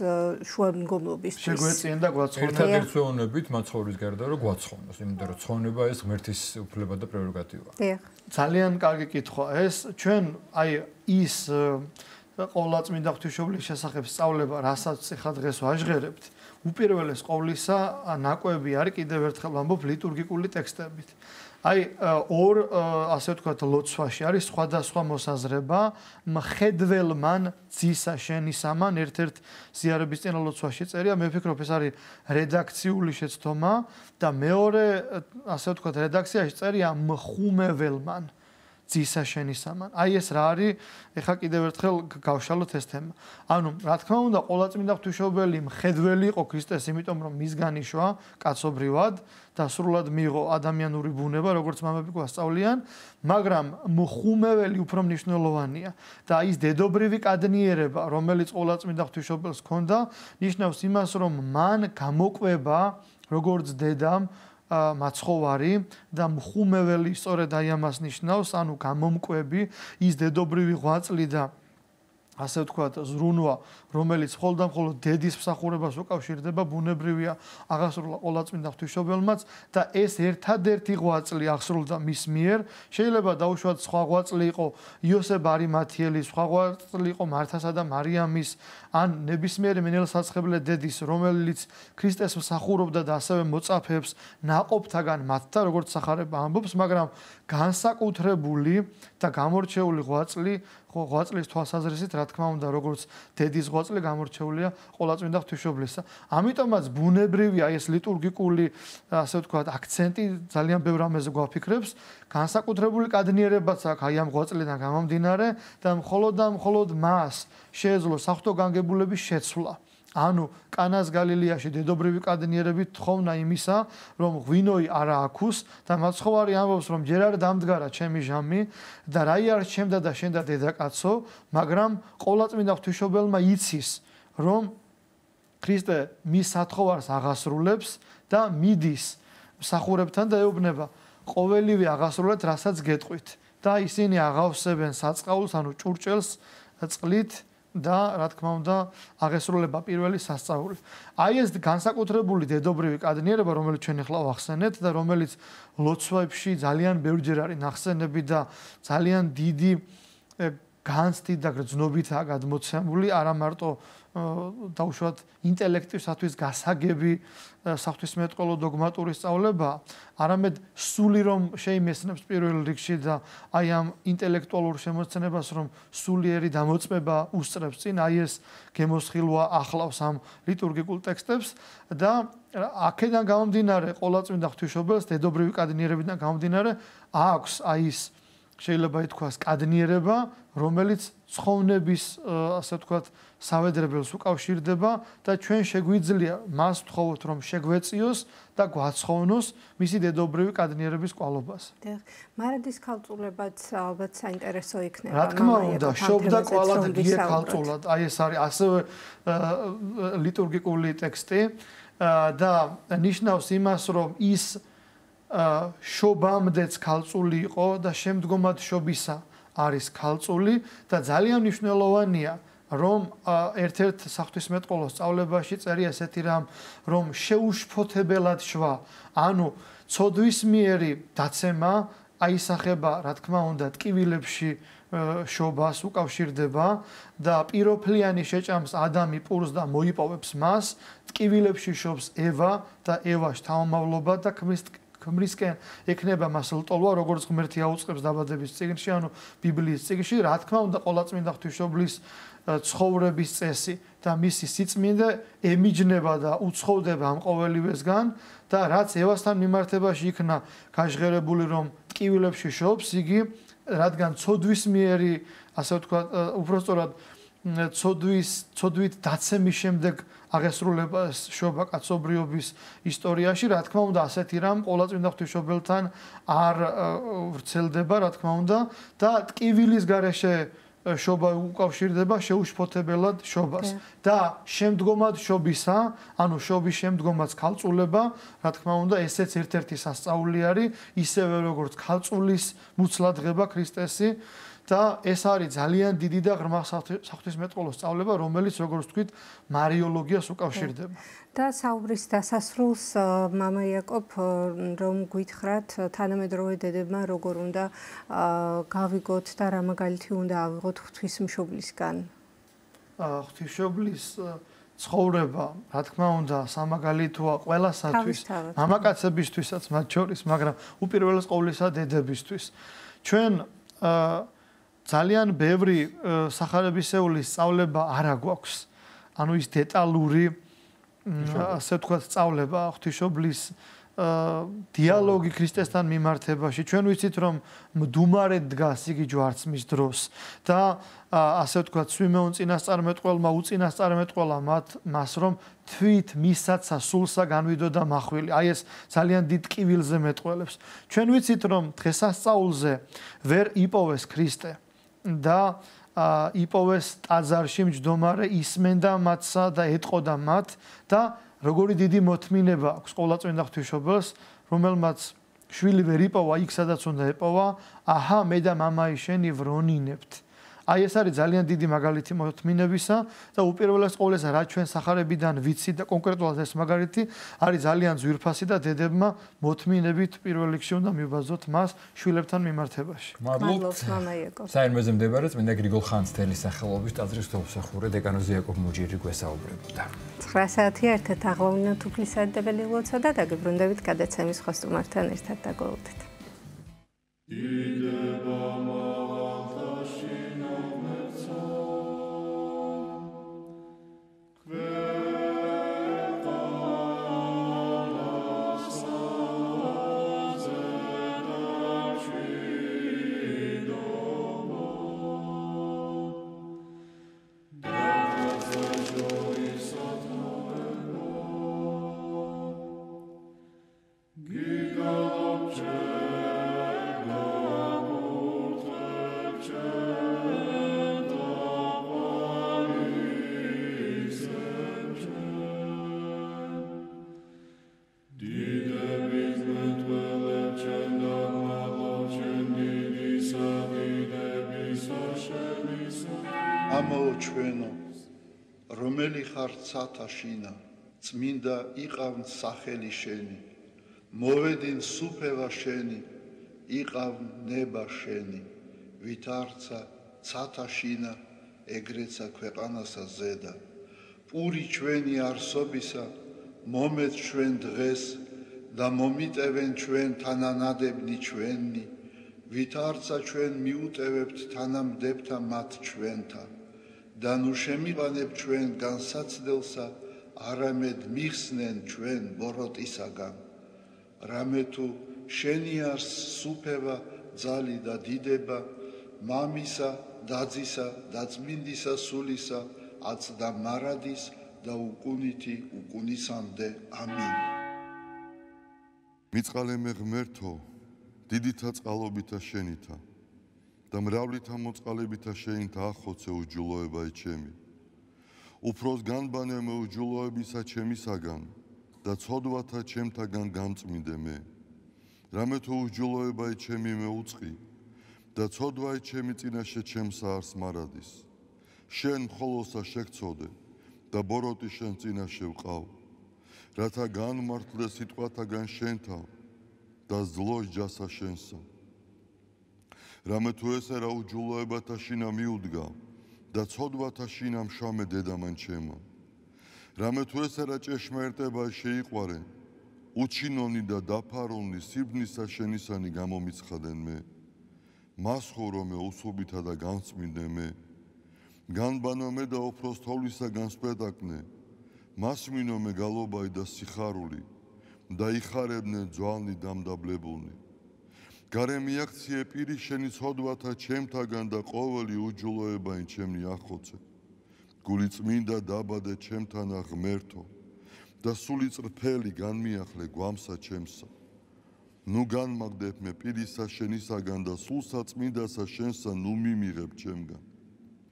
შუამდგომლობისთვის? შეგვეციენ და გვაცხოვნეთ. ერთადერთი ცხოვნებით მაცხოვრის გარდა რომ გვაცხოვნოს, იმიტომ რომ ცხოვნება ეს ღმერთის უფლება და პრეროგატივაა. დიახ. ძალიან კარგი კითხვა ეს. ჩვენ აი ის ყოვლადწმინდა ღვთისმშობლის შესახებ სწავლება, რასაც ახლა დღეს ვაჟღერებთ, უპირველეს ყოვლისა ნაკვები არის კიდევ ერთხელ ვამბობ ლიტურგიკული ტექსტებით. აი ორ ასე ვთქვათ ლოცვაში არის სხვადასხვა მოსაზრება, მხედველმან ძისა შენისამან ერთ-ერთ ზიარებისწინა ლოცვაში წერია, მე ვფიქრობ ეს არის რედაქციული შეცდომა და მეორე ასე ვთქვათ რედაქციაში წერია მხუმეველმან ძისა შენისამან. აი ეს რა არის? ეხლა კიდევ ერთხელ გავშალოთ ეს თემა. ანუ რა თქმა უნდა, ყოვლადწმინდა ღვთისმშობელი მხედველი იყო ქრისტეს, იმიტომ რომ მისგან იშვა კაცობრიად და სრულად მიიღო ადამიანური ბუნება, როგორც მამები გვასწავლიან, მაგრამ მხუმეველი უფრო მნიშვნელოვანია და ის დედობრივი კადნიერება, რომელიც ყოვლადწმინდა ღვთისმშობელს ჰქონდა, ნიშნავს იმას, რომ მან გამოკვება როგორც დედამ მაცხოვარი და მხუმეველი სწორედ აი ამას ნიშნავს, ანუ გამომკვები, ის დედობრივი ღვაწლი და ასე ვთქვათ, ზრუნვა, რომელიც მხოლოდ დედის მსახურებას უკავშირდება, ბუნებრივია აღასრულა ყოვლადწმინდა ღვთისმშობელმაც და ეს ერთადერთი ღვაწლი აღსრულდა მის მიერ. შეიძლება დაუშვათ სხვა ღვაწლი იყო იოსებ არიმათიელის, სხვა ღვაწლი იყო მართასა და მარიამის, ან ნებისმიერი მენელსაცხებლე დედის, რომელიც ქრისტეს მსახურობდა და ასევე მოწაფეებს ნაყოფთაგან მათთან, როგორც სახარება ამბობს, მაგრამ განსაკუთრებული და გამორჩეული ღვაწლის თვალსაზრისით, რა თქმა უნდა, როგორც დედის ღვაწლი გამორჩეულია ყოვლადწმინდა ღვთისმშობლისა. ამიტომაც ბუნებრივია ეს ლიტურგიკული, ასე ვთქვათ, აქცენტი ძალიან ბევრ რამეზე გვაფიქრებს, განსაკუთრებული კადნიერებაც აქვს აი ამ ღვაწლიდან გამომდინარე და მხოლოდ მას შეეძლო საღვთო განგებულების შეცვლა. ანუ კანას გალილეაში დედობრივი კადნიერებით თხოვნა იმისა, რომ ღვინოი არა აქუს და მაცხოვარი ამბობს, რომ ჯერ არ დამდგარა ჩემი ჟამი და რაი არ ჩემდა და შენ და დედაკაცო, მაგრამ ყოვლადწმინდა ღვთისმშობელმა იცის, რომ ქრისტე მის სათხოვარს აღასრულებს და მიდის მსახურებთან და ეუბნება, ყოველივე აღასრულეთ, რასაც გეტყვით და ისინი აღავსებენ საწყაულს, ანუ ჭურჭელს წყლით და რა თქმა უნდა აღესრულება პირველი სასწაული. აი ეს განსაკუთრებული დედობრივი კადნიერება, რომელიც ჩვენ ახლა ვახსენეთ და რომელიც ლოცვებში ძალიან ბევრჯერ არის ნახსენები და ძალიან დიდი განცდით და გრძნობითაა გადმოცემული, არა მარტო დაუშვათ ინტელექტისათვის გასაგები საღვთისმეტყველო დოგმატური სწავლება, არამედ სული რომ შეიმეცნებს პირველ რიგში და აი ამ ინტელექტუალურ შემოცნებას რომ სულიერი დამოწმება უსწრებს წინ, აი ეს გემოსხილვა ახლავს ამ ლიტურგიკულ ტექსტებს და აქედან გამომდინარე ყოლაწმინდა ღვთისმშობელს დედობრივი კადნიერებიდან გამომდინარე აქვს აი ის შეიძლება ითქვას კადნიერება, რომელიც ცხოვნების ასე ვთქვათ სავედრებელს უკავშირდება და ჩვენ შეგვიძლია მას ვთხოვოთ რომ შეგვეწიოს და გვაცხოვნოს მისი დედობრივი კადნიერების კვალობას. მარადის ქალწულებაც ალბათ საინტერესო იქნება. რა თქმა უნდა, შობდა კვალად გიე ქალწულად. აი ეს არის ასევე ლიტურგიკული ტექსტი და ნიშნავს იმას, რომ ის შობამდეც ქალწული იყო და შემდგომად შობისა არის ქალწული და ძალიან მნიშვნელოვანია რომ ერთ-ერთ საღვთისმეტყველო სწავლებაში წერია ესეთი რამ რომ შეუშფოთებელად შვა ანუ ცოდვისმიერი დაცემა აისახება რა თქმა უნდა ტკივილებში შობას უკავშირდება და პიროფლიანი შეჭამს ადამი პურს და მოიპოვებს მას ტკივილებში შობს ევა და ევას თავმავლობა და ქმრისკენ ექნება მას ლტოლვა როგორც ღმერთი აუწყებს დაბადების წიგნში ანუ ბიბლიის წიგნში რა თქმა უნდა ყოლაწმინდა ღვთისმშობლის ცხოვრების წესი და მისი სიწმინდე ემიჯნება და უცხოვდება ამ ყოველივესგან და რაც ევასთან მიმართებაში იქნა გაჟღერებული რომ ტკივილებში შობს იგი რადგან ცოდვისმიერი ასე ვთქვათ უბრალოდ ცოდვით დაცემის შემდეგ აღესრულება შობა კაცობრიობის ისტორიაში, რა თქმა უნდა, ასეთი რამ ყოლაწმინდა ღვთისმშობელთან არ ვრცელდება, რა თქმა უნდა, და ტკივილის გარეშე შობა უკავშირდება შეუშფოთებელად შობას და შემდგომად შობისა, ანუ შობის შემდგომაც ქალწულება, რა თქმა უნდა, ესეც ერთ-ერთი სასწაული არის, ისევე როგორც ქალწულის მუცლადღება ქრისტესი და ეს არის ძალიან დიდი და ღრმა საღვთისმეტყველო სწავლება, რომელიც როგორც ვთქვით, მარიოლოგიას უკავშირდება. და საუბრის დასასრულს მამა იაკობ რომ გითხრათ თანამედროვე დედებმა როგორ უნდა გავიგოთ და რა მაგალითი უნდა ავიღოთ ღვთისმშობლისგან. ღვთისმშობლის ცხოვრება, რა თქმა უნდა, სამაგალითოა ყველასათვის, მამაკაცებისთვისაც მათ შორის, მაგრამ უპირველეს ყოვლისა დედებისთვის. ჩვენ ძალიან ბევრი სახარებისეული სწავლება არ აგვაქვს. ანუ ის დეტალური ასე ვთქვათ სწავლება ღვთისმშობლის დიალოგი ქრისტესთან მიმართებაში. ჩვენ ვიცით რომ მდუმარედ დგას იგი ჯვარცმის დროს და ასე ვთქვათ სვიმეონ წინასწარმეტყველმა უწინასწარმეტყველა მას რომ თვით მისაცა სულსა განვიდოდა მახვილი. აი ეს ძალიან დიდ ტკივილზე მეტყველებს. ჩვენ ვიცით რომ დღესასწაულზე ვერ იპოვეს ქრისტე და იპოვეს ტაძარში მჯდომარე ისმენდა მათსა და ეტყოდა მათ და როგორი დიდი მოთმინება აქვს ყოლაწმინდა ღვთისმშობელს, რომელმაც შვილი ვერ იპოვა იქ სადაც უნდა ეპოვა, აჰა მე და მამაი შენი ვრონინებთ. აი ეს არის ძალიან დიდი მაგალითი მოთმინებისა და უპირველეს ყოვლისა რაც ჩვენ სახარებიდან ვიცით და კონკრეტულად ეს მაგალითი არის ძალიან ძვირფასი და დედებმა მოთმინებით პირველ რიგში უნდა მივბაზოთ მას შვილებთან მიმართებაში. მადლობთ მამა იაკობ. საერთმეზე მდებარე წმინდა გრიგოლ ხანძთელის სახელობის ტაძრის თოფსახურე დეკანოზი იაკობ მუჯირი გვესაუბრებოდა. 9 საათია ერთ-ერთ აღლავინოთ უფლისადებელი ლოცვა და დაგებრუნდებით გადაცემის სხვა სტუმართან ერთად დაგველოდეთ. ჩვენო რომელი ხარ ცათაშინა წმინდა იყავ სახელი შენი მოვედინ სუფევა შენი იყავ ნება შენი ვითარცა ცათაშინა ეგრეცა ქვეყანასა ზედა პური ჩვენი არსობისა მომეც ჩვენ დღეს და მომიტევენ ჩვენ თანანადებნი ჩვენი, ვით არცა ჩვენ მიუტევებთ თანამდებთა მათ ჩვენთა და ნუ შემიყანებ ჩვენ განსაცდელსა, არამედ მიხსნენ ჩვენ ბოროტისაგან. რამე თუ შენი არს სუფევა, ძალი და დიდება, მამისა, დაძისა და წმინდისა სულისა, აცდა მარადის და უკუნითი უკუნისამდე. ამინ. მიწყალე ღმერთო, დიდითა წყალობითა შენითა და მრავლითა მოწყალებითა შენითა ახოცე უჯულოება ჩემი. უფროს განბანე მე უჯულოებისა ჩემისაგან და ცოდვათა ჩემთაგან გამწმინდე მე. რამე თუ უჯულოება ჩემი მე უწყი და ცოდვა ჩემი წინაშე ჩემსა არს მარადის. შენ მხოლოსა შეგწოდე და ბოროტი შენ წინაშე ვყავ, რათა განმართლე სიტყვათაგან შენთა და ზლოს ჯასა შენსა. რამე თუ ესერა უჯულოებათა შინა მიუდგა და ცოდვათა შინა მშამე დედამან ჩემო. რამე თუ ესერა ჭეშმარიტება შეიყვარე, უჩინონი და დაფარონი სიბნისა შენისანი გამომიცხადენ მე. მასხოვრო მე უსუბითა და განწმინდე მე. განბანო მე და უფროს თოვლისა განსპეტაკნე, მასმინო მე გალობაი და სიხარული და იხარებნე ძვალნი დამდაბლებულნი. გარე მიაქციე პირი შენი ცოდვათა ჩემთაგან და ყოველი უჯულოებაი ჩემნი ახოცე. გული წმინდა დაბადე ჩემთანა ღმერთო და სული წრფელი განმიახლე გვამსა ჩემსა. ნუ განმაგდებ მე პირისა შენისაგან და სულსა წმინდასა შენსა ნუ მიმიღებ ჩემგან.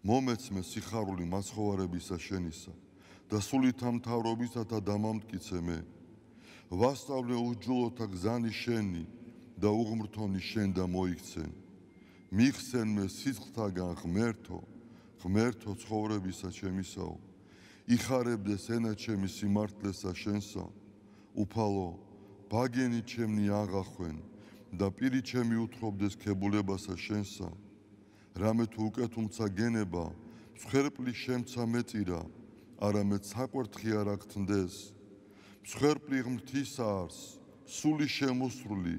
მომეცმე სიხარული მაცხოვარებისა შენისა და სულითა მთავრობისათა დამამტკიცე მე. ვასწავლე უჯულოთა გზანი შენი და უღმრთონი შენ და მოიქცენ. მიხსენ მე სიცხთაგან ღმერთო, ღმერთო ცხოვრებისა ჩემისაო. იხარებდეს ენა ჩემი სიმართლესა შენსა. უფალო, ბაგენი ჩემნი აღახვენ და პირი ჩემი უთხრობდეს ქებულებასა შენსა. რამე თუ უკეთუმცა გენება, მსხვერპლი შემცა მეწირა, არამედ საკვერთხი არ აგთნდეს. მსხვერპლი ღმრთისა არს, სული შემოსრული,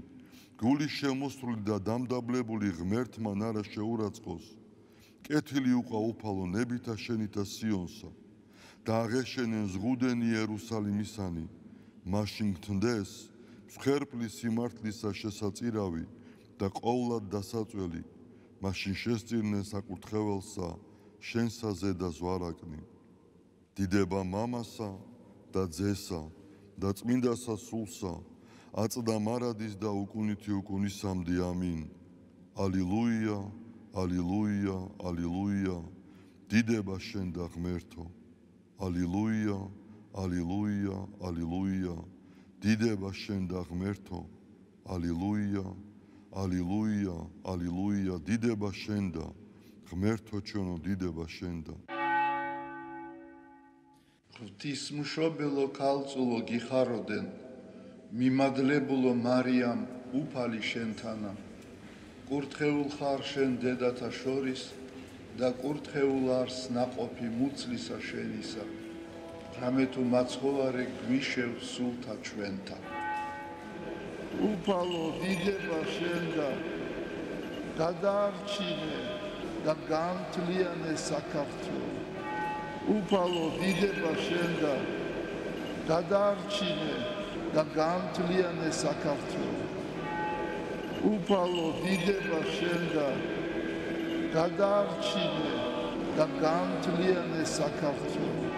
გული შემოსრული და დამდაბლებული ღმერთმან არა შეურაცხყოს. კეთილი უყვა უფალო ნებითა შენითა სიონსა და აღეშენენ ზღუდენი იერუსალიმისანი. მაშინ გთნდეს მსხვერპლი სიმართლისა შესაწირავი და ყოვლად დასაწველი. მაშინ შესწირნენ საკურთხეველსა შენსა ზედა ზვარაკნი. დიდება მამასა და ძესა და წმინდასა სულსა, აწდა მარადის და უკუნითი უკუნისამდე. ამინ. ალილუია, ალილუია, ალილუია. დიდება შენ და ღმერთო. ალილუია, ალილუია, ალილუია. დიდება შენ და ღმერთო. ალილუია, ალილუია, ალილუია. დიდება შენ და ღმერთო ჩვენო, დიდება შენ და. ღვთისმშობელო ქალწულო გიხაროდენ, მიმაგლებულო მარიამ უფალი შენთანა. კურთხეულ ხარ შენ დედათა შორის და კურთხეულ არს ნაყოფი მუცლისა შენისა. რამე თუ მაცხოვარე გვიშევ სულთა ჩვენთა. უფალო დიდება შენ და გადაარჩინე და გამთლიანე საქართველო. უფალო დიდება შენ და გადაარჩინე და გამთლიანე საქართველო. უფალო დიდება შენ და გადაარჩინე და გამთლიანე საქართველო.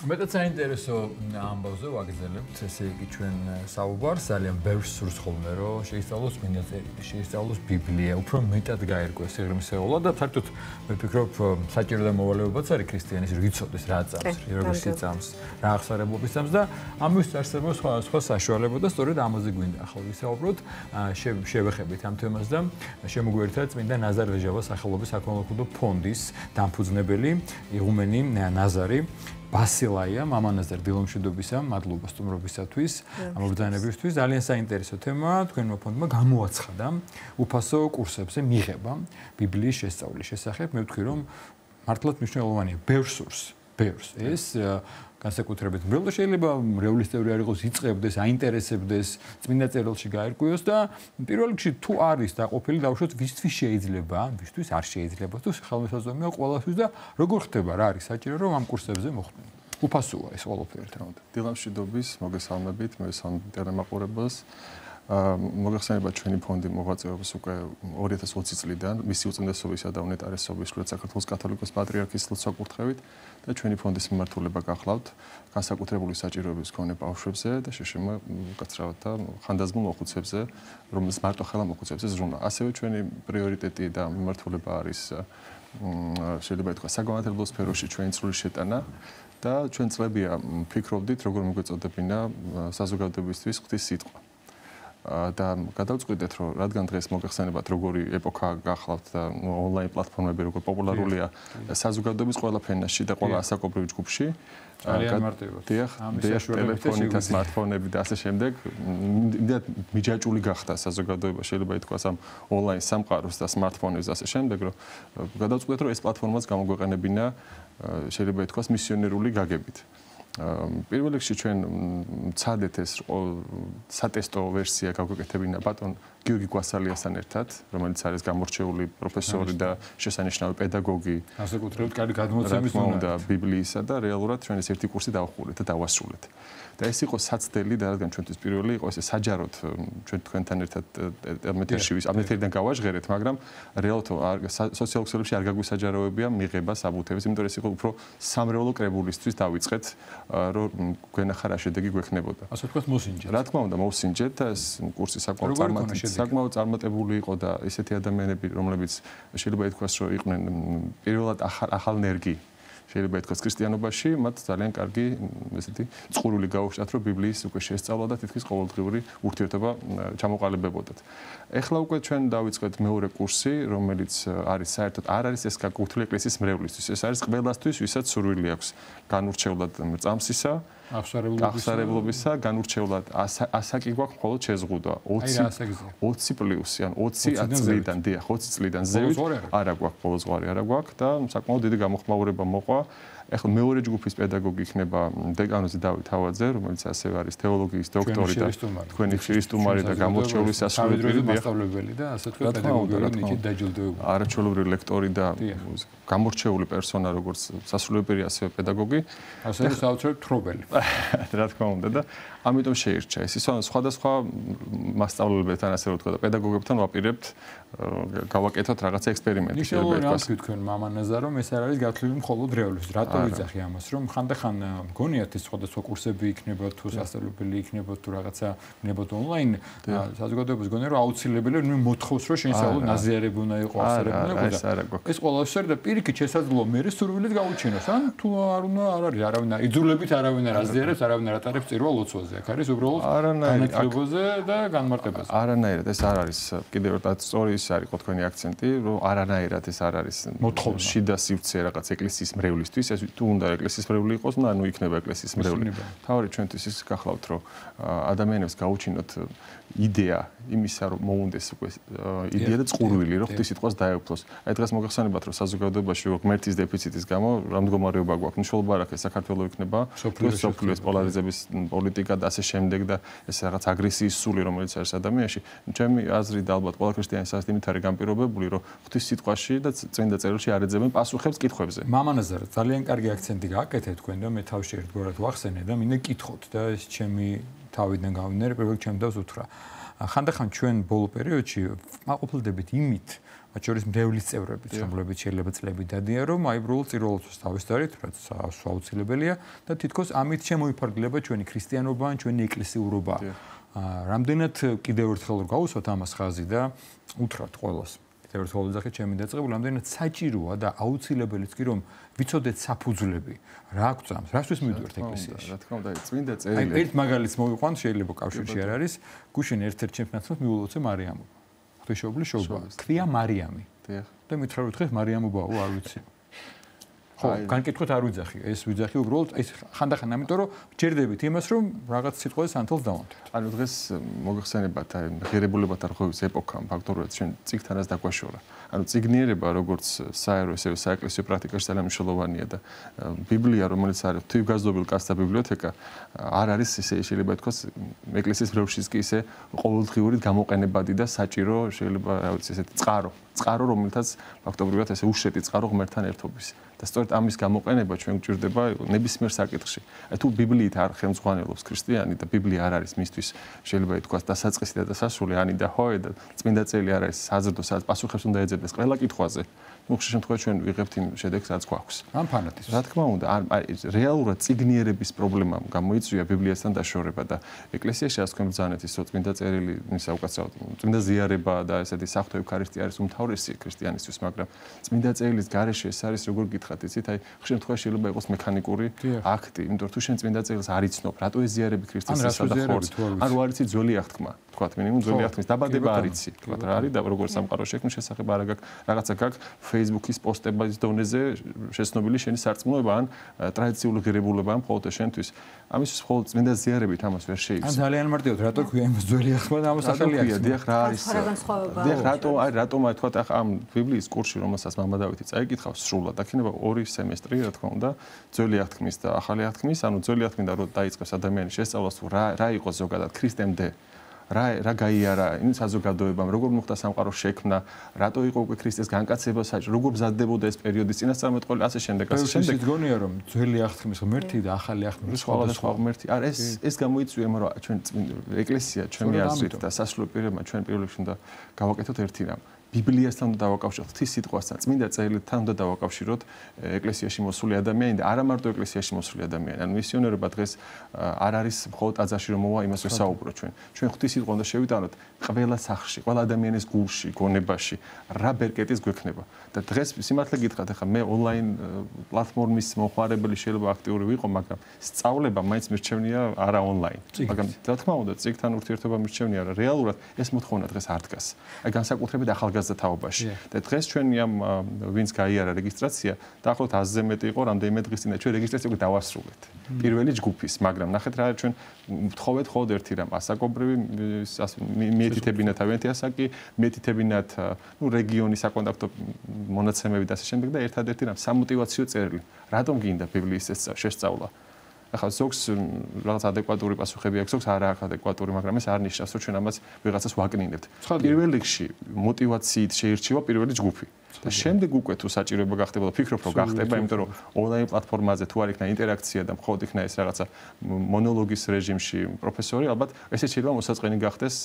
მეტად საინტერესო ამბავზე ვაგრძელებთ, ესე იგი ჩვენ საუბარს ძალიან ბევრს სურს ხოლმე, რომ შეისწავლოს წმინდა წერილი, შეისწავლოს ბიბლია, უფრო მეტად გაერკვეს სიღრმისეულად და საერთოდ მე ვფიქრობ, საჭირო და მოვალეობაც არის ქრისტიანის რომ იცოდეს რა წამს, როგორ სიწამს, რა აღსარებლობის წამს და ამის არსებობს სხვა საშუალება და სწორედ ამაზე გვინდა ახლა ვისაუბროთ, შევეხებით ამ თემას და შემოგვერთა წმინდა ნაზარ ვეჟავას სახელობის საქველმოქმედო ფონდის დამფუძნებელი იღუმენი ნაზარი ბასილაია მამანაზარ დილომშვიდობისა, მადლობა სტუმრობისათვის, ამობრძანებისთვის. ძალიან საინტერესო თემაა, თქვენმა ფონდმა გამოაცხადა უფასო კურსებზე მიღება ბიბლიის შესწავლის შესახებ. მე ვთქვი, რომ მართლაც მნიშვნელოვანია, ბევრს ეს განსაკუთრებით მრევლო შეიძლება მრევლის წევრი არ იყოს, იწყებდეს, აინტერესებდეს, წმინდა წერილში გაერკვიოს და პირველ რიგში თუ არის დაყოფილი დავუშვოთ ვისთვის შეიძლება, ვისთვის არ შეიძლება, თუ ხელმისაწვდომია ყველასთვის და როგორ ხდება, რა არის საჭირო რომ ამ კურსებზე მოხვდნენ. უფასოა ეს ყველაფერი ერთად. დილამშვიდობის, მოგესალმებით, მე ვესალმებ ტელემაყურებელს. მოგეხსენება ჩვენი ფონდი მოღვაწეობს უკვე 2020 წლიდან, მისი უწმიდესობისა და უნეტარესობის საქართველოს კათოლიკოს პატრიარქის ლოცვა-კურთხევით და ჩვენი ფონდის მიმართულება გახლავთ განსაკუთრებული საჭიროების მქონე ბავშვებზე და შეშემა უკაცრავად და ხანდაზმულ მოხუცებზე, რომელს მარტო ხელა მოხუცებზე ზრუნვა. ასევე ჩვენი პრიორიტეტი და მიმართულება არის შეიძლება ითქვას საგანმანათლებლო სფეროში ჩვენი წვლილი შეტანა და ჩვენ წლებია ფიქრობდით როგორ მოგვეწოდებინა საზოგადოებისთვის ღვთის სიტყვა. და გადავწყვიტეთ რომ რადგან დღეს მოგეხსენებათ როგორი ეპოქა გახლავთ და ონლაინ პლატფორმები როგორ პოპულარულია საზოგადოების ყველა ფენაში და ყველა ასაკობრივ ჯგუფში ძალიან მარტივად. დიახ, ტელეფონი და smartphone-ები და ასე შემდეგ მიჯაჭული გახდა საზოგადოება შეიძლება ითქვას ამ ონლაინ სამყაროს და smartphone-ებს და ასე შემდეგ რომ გადავწყვიტეთ რომ ეს პლატფორმაც გამოგვეყენებინა შეიძლება ითქვას მისიონერული გაგებით. პირველ რიგში ჩვენ ცადეთ ეს სატესტო ვერსია გავგეკეთებინა ბატონ გიორგი გვასალიასთან ერთად, რომელიც არის გამორჩეული პროფესორი და შესანიშნავი პედაგოგი. განსაკუთრებით კარგი გადმოცემის უნდა ბიბლიისა და რეალურად ჩვენ ეს ერთი კურსი დავხურეთ და დავასრულეთ. და ეს იყო საცდელი და რადგან ჩვენთვის პირველი იყო ესე საჯაროდ ჩვენ თქვენთან ერთად ამეთერიდან გავაჟღერეთ, მაგრამ რეალურად სოციალურ ქსელებში არ გაგვისაჯაროებია მიღება საბუთების, იმიტომ ეს იყო უფრო სამრევლო კრებულისთვის დავიწყეთ, რომ გვენახა რა შედეგი გვექნებოდა. ასე ვთქვათ, მოსინჯეთ. რა თქმა უნდა, მოსინჯეთ და ეს კურსი საკმაოდ წარმატებული იყო და ესეთი ადამიანები, რომლებიც შეიძლება ითქვას, რომ იყვნენ პირველად ახალ ნერგი შეიძლება ითქვას ქრისტიანობაში, მათ ძალიან კარგი ესეთი წყურვილი გაუშვათ, რომ ბიბლიის უკვე შესწავლა და თითქმის ყოველდღიური ურთიერთობა ჩამოყალიბებოდათ. ეხლა უკვე ჩვენ დავიწყეთ მეორე კურსი, რომელიც არის საერთოდ არ არის ეს კათოლიკური ეკლესიის მრევლისთვის, ეს არის ყველასთვის, ვისაც სურვილი აქვს განურჩევლად წამსისა, აღსარებლობისა, განურჩევლად ასაკი გვაქვს მხოლოდ შეზღუდვა 20 პლუსი, ან 20 წლიდან, დიახ, 20 წლიდან ზევით არა გვაქვს ბოლოს ზღვარი არა გვაქვს და საკმაოდ დიდი გამოხმაურება მოყვა. ეხლა მეორე ჯგუფის პედაგოგი იქნება დეკანოზი დავით თავაძე, რომელიც ასევე არის თეოლოგიის დოქტორი და თქვენი ხშირი სტუმარი და გამორჩეული სასულიერო მასწავლებელი და ასე თქვა პედაგოგიური ნიჭით დაჯილდოებული. არაჩვეულებრივი ლექტორი და გამორჩეული პერსონა როგორც სასულიერო ასევე პედაგოგი. ასევე საოცრად თრობელი. რა თქმა უნდა და ამიტომ შეირჩა ეს სხვადასხვა მასწავლებლებთან ასე რომ თქვა და პედაგოგებთან ვაპირებთ გავაკეთოთ რაღაცა ექსპერიმენტი შეიძლება ითქვას. თქვენ მამანაზარ რომ ეს არ არის გათვლილი მხოლოდ რეალურს. რატო ვიძახი ამას რომ ხანდახან მგონიათ ეს სხვადასხვა კურსები იქნება თუ სასწავლებელი იქნება თუ რაღაცა იქნება ონლაინ საზოგადოების გონია რომ აუცილებელია რომ მოთხოვს რომ შეისწავლო ნაზიარები უნდა იყოს აღსარებული ეს ყველაფერი და პირიქით შესაძლოა მე სურვილით გაუჩინოს ან თუ არ უნდა არ არის არავინ იძულებით არავინ არ აზიარებს არავინ არ ატარებს პირველ ლოცვაზე აქ არის უბრალოდ განათლებაზე და განმარტებაზე არანაირად ეს არ არის კიდევ ერთად სწორი ის არის ხო თქვენი აქცენტი რომ არანაირად ეს არ არის მოთხოვნა შიდა სივრცე რაღაც ეკლესიის მრევლისთვის ეს თუ უნდა ეკლესიის მრევლი იყოს ანუ იქნება ეკლესიის მრევლი თავი ჩვენთვის ის გახლავთ რომ ადამიანებს გაუჩინოთ იდეა იმისა რომ მოუნდეს უკვე იდეა და წყურვილი რომ ღვთის სიტყვას დაეუფლოს აი დღეს მოგახსენებათ რომ საზოგადოებაში ღმერთის დეფიციტის გამო რა მდგომარეობა გვაქვს მნიშვნელობა არ აქვს საქართველოს იქნება სოფლიოს პოლარიზების პოლიტიკა და ასე შემდეგ და ეს რაღაც აგრესიის სული რომელიც არის ადამიანში ჩემი აზრით და ალბათ ყველა ქრისტიანის აზრით იმით არის განპირობებული რომ ღვთის სიტყვაში და წმინდა წერილში არ ეძებენ პასუხებს კითხვებზე მამანაზარ ძალიან კარგი აქცენტი გააკეთეთ თქვენ და მე თავში ერთგვარად ვახსენე და მინდა კითხოთ და ეს ჩემი თავიდან გავინერე პირველ ჩემ დავს უთხრა ხანდახან ჩვენ ბოლო პერიოდში მაყოფილდებით იმით, მათ შორის მრევლის წევრებით, რომლებიც შეიძლება წლები დადიან, რომ აი უბრალოდ წიროლოცვას თავის დარით, რაც აუცილებელია და თითქოს ამით შემოიფარგლება ჩვენი ქრისტიანობა ან ჩვენი ეკლესიურობა. რამდენად კიდევ ერთხელ რომ გავუსვათ ამას ხაზი და უთხრათ ყველას. კიდევ ერთხელ ვიძახით ჩემი დაწყებული, რამდენად საჭიროა და აუცილებელიც კი რომ ვიცოდეთ საფუძვლები, რა გვწამს, რასთვის მივიდეთ ეკლესიაში. რა თქმა უნდა, წმინდა წერილი. აი ერთ მაგალითს მოვიყვან, შეიძლება კავშირში არ არის, გუშინ ერთ-ერთ ჩემპიონატს მიულოცე მარიამო. ღვთისმშობლის შობა. ქვია მარიამი. და მითხრა რომ დღეს მარიამობაო, არ ვიცი. ხო, განკითხოთ არ ვიძახი, ეს ვიძახი უბრალოდ ეს ხანდახან ამიტომ რომ ჯერდებით იმას რომ რაღაც სიტყვაზე სანთელს დავანთო. ანუ დღეს მოგეხსენებათ აი ღირებულებათა რხევის ეპოქამ ფაქტორულად ჩვენ წიგთანაც დაგვაშორა. ანუ წიგნიერება როგორც საერო ესევე საეკლესიო პრაქტიკაში ძალიან მნიშვნელოვანია და ბიბლია რომელიც არის ღვთისგაზრდობილ კაცთა ბიბლიოთეკა არ არის ისე შეიძლება ითქვას ეკლესიის მრევლშიც კი ისე ყოველდღიური გამოყენებადი და საჭირო შეიძლება რა ვიცი ესეთი წყარო რომელთაც ფაქტობრივად ესე უშრეთი წყარო ღმერთთან ერთობის. და სწორედ ამის გამოყენება ჩვენ გვჭირდება ნებისმიერ საკითხში. აი თუ ბიბლიით არ ხელმძღვანელობს ქრისტიანი და ბიბლია არ არის მისთვის შეიძლება ითქვას დასაწყისი და დასასრული ანი და ჰოე და წმინდა წერილი არ არის საზრდო სადაც პასუხებს უნდა ეძებდეს ყველა კითხვაზე. ну ხშირ შემთხვევაში ჩვენ ვიღებთ იმ შედეგს რაც გვაქვს. ამ ფანატიზმს. რა თქმა უნდა, რეალურად წიგნიერების პრობლემამ გამოიწვია ბიბლიასთან დაშორება და ეკლესიაში ასე თქვენ ბრძანეთ ისო წმინდა წერილი საუკაცრავად წმინდა ზიარება და ესეთი საფრთხე ქრისტე არის უმთავრესი ქრისტიანისთვის, მაგრამ წმინდა წერილის გარეშე ეს არის როგორ გითხრათ, იცით, აი ხშირ შემთხვევაში შეიძლება იყოს მექანიკური აქტი, იმიტომ თუ შენ წმინდა წერილს არ იცნობ, რატო ეზიარები ქრისტეს სადახორი, ან რო არ იცი ძველი აღთქმა, თქვათ მინიმუმ ძველი აღთქმის დაბადება არ იცი, თქვათ რა არის და როგორ სამყარო შექმნის შესახებ არა გაქვს რაღაცა გაქვს Facebook-ის პოსტების დონეზე შეცნობილი შენი სარწმუნოება ან ტრადიციული ღირებულება ან მხოლოდ შენთვის. ამისთვის მხოლოდ წმინდა ზიარებით ამას ვერ შეიცვლება. ან ძალიან მარტივად, რატო ქვია იმას ძველი აღთქმა და ამას აკელია. დიახ, რა არის? დიახ, რატომ აი თქვათ ახლა ამ ბიბლიის კურსში, რომელსაც მამა დავითი წაიკითხავს სრულად, აქ იქნება 2 სემესტრი, რა თქმა უნდა, ძველი აღთქმის და ახალი აღთქმის, ანუ ძველი აღთქმიდან რო დაიწყებს ადამიანის შესწავლას თუ რა იყო ზოგადად ქრისტემდე რა გაიარა იმ საზოგადოებამ, როგორ მოხდა სამყაროს შექმნა, რატო იყო უკვე ქრისტეს განკაცება საჭირო, როგორ მზადდებოდა ეს პერიოდი წინასწარმეტყველი, ასე შემდეგ, ასე შემდეგ. ეს გონია რომ ძველი აღთქმის ღმერთი და ახალი აღთქმის სხვადასხვა ღმერთი. არა, ეს გამოიწვია, მაგრამ ჩვენ ეკლესია, ჩვენი აზრით და სასულიერო პირებმა ჩვენ პირველ რიგში უნდა გავაკეთოთ ერთი რამ. ბიბლიასთან უნდა დავაკავშიროთ, ღვთის სიტყვასთან, წმინდა წერილთან უნდა დავაკავშიროთ ეკლესიაში მოსული ადამიანი და არა მარტო ეკლესიაში მოსული ადამიანი. ანუ მისიონერობა დღეს არ არის მხოლოდ აზაში რომ მოვა იმას ვესაუბროთ ჩვენ. ჩვენ ღვთის სიტყვა უნდა შევიტანოთ ყველა სახლში, ყველა ადამიანის გულში, გონებაში, რა ბერკეტის გვექნება. და დღეს სიმართლე გითხრათ, ახლა მე ონლაინ პლატფორმის მომხმარებელი შეიძლება აქტიური ვიყო, მაგრამ სწავლება მაინც მირჩევნია არა ონლაინ. მაგრამ რა თქმა უნდა, წიგნთან ურთიერთობა მირჩევნია, რა რეალურად ეს მოთხოვნა დღეს არ დგას. აი განსაკუთრებით ახალგაზრდა თაობაში. და დღეს ჩვენი ამ ვინც გაიარა რეგისტრაცია, დაახლოებით 100-ზე მეტი იყო, რამდენიმე დღის წინ და ჩვენ რეგისტრაცია უკვე დავასრულეთ. პირველი ჯგუფის, მაგრამ ნახეთ რა ჩვენ ვთხოვეთ ხოლმე ერთი რამ, ასაკობრივი მიეთითებინათ თავიანთი ასაკი, მიეთითებინათ ნუ რეგიონის საკონტაქტო მონაცემები და ასე შემდეგ და ერთადერთი რამ სამოტივაციო წერილი. რატომ გინდა ბიბლიის შესწავლა? ახლა ზოგს რაღაც ადეკვატური პასუხები აქვს, ზოგს არა აქვს ადეკვატური, მაგრამ ეს არ ნიშნავს, რომ ჩვენ ამას ვიღაცას ვაკნინებთ. პირველ რიგში მოტივაციით შეირჩევა პირველი ჯგუფი. და შემდეგ უკვე თუ საჭიროება გახდებოდა, ფიქრობ რომ გახდება, იმიტომ რომ ონლაინ პლატფორმაზე თუ არ იქნა ინტერაქცია და მხოლოდ იქნა ეს რაღაცა მონოლოგის რეჟიმში პროფესორი, ალბათ ესე შეიძლება მოსაწყენი გახდეს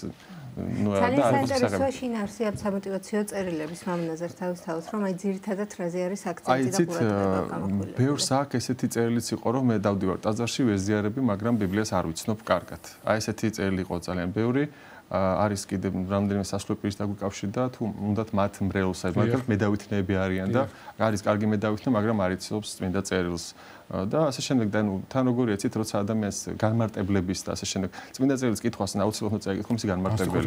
ძალიან საინტერესოა შინაარსი ამ სამოტივაციო წერილების მამნაზარ თავის რომ აი ძირითადად რაზე არის აქცენტი და ყურადღება გამახვილებული. ბევრს აქვს ესეთი წერილიც იყო რომ მე დავდივარ ტაძარში ვეზიარები, მაგრამ ბიბლიას არ ვიცნობ კარგად. აი ესეთი წერილი იყო ძალიან ბევრი. არის კიდე რამდენიმე სასულიერო პირის დაგვიკავშირდა და თუ უნდათ მათ მრევლს, აი მაგალითად მედავითნები არიან და არის კარგი მედავითნე, მაგრამ არ იცნობს წმინდა წერილს. და ასე შემდეგ და ნუ თან როგორია იცით, როცა ადამიანს განმარტებლების და ასე შემდეგ წმინდა წერილის კითხვასთან აუცილებლად უნდა წაიკითხო მისი განმარტებელი.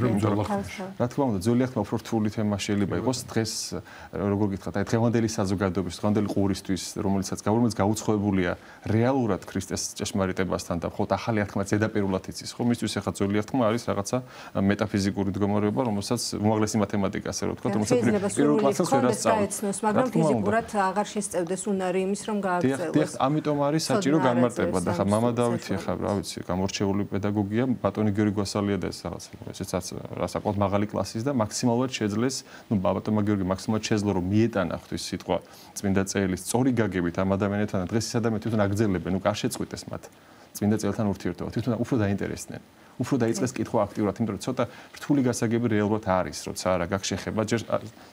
რა თქმა უნდა, ძველი აღთქმა უფრო რთული თემა შეიძლება იყოს დღეს როგორ გითხრათ, აი დღევანდელი საზოგადოების, დღევანდელი ყურისთვის, რომელიც გაუცხოებულია რეალურად ქრისტეს ჭეშმარიტებასთან და მხოლოდ ახალი აღთქმა ზედაპირულად იცის. ხო, მისთვის ახლა ძველი აღთქმა არის რაღაცა მეტაფიზიკური მდგომარეობა, რომელსაც უმაღლესი მათემატიკა ასე რომ ვთქვათ, რომელსაც პირველ კლასს ვერ ასწავლებს, მაგრამ ფიზიკურად აღარ შესწევდეს უნარი იმის რომ გააგრძელოს. ამიტომ არის საჭირო განმარტება და ხა მამა დავითი ხა რა ვიცი გამორჩეული პედაგოგია ბატონი გიორგი გვასალია და ეს რაღაც ესეც საკმაოდ მაღალი კლასის და მაქსიმალურად შეძლეს ნუ ბატონმა გიორგი მაქსიმალურად შეძლო რომ მიეტანა ღვთის სიტყვა წმინდა წერილის სწორი გაგებით ამ ადამიანებთან დღეს ეს ადამიანები თვითონ აგრძელებენ ნუ არ შეწყვიტეს მათ წმინდა წერილთან ურთიერთობა თვითონ უფრო დაინტერესდნენ უფრო დაიწყეს კითხვა აქტიურად, იმიტომ რომ ცოტა რთული გასაგები რეალურად არის, როცა არა გაქვს შეხება, ჯერ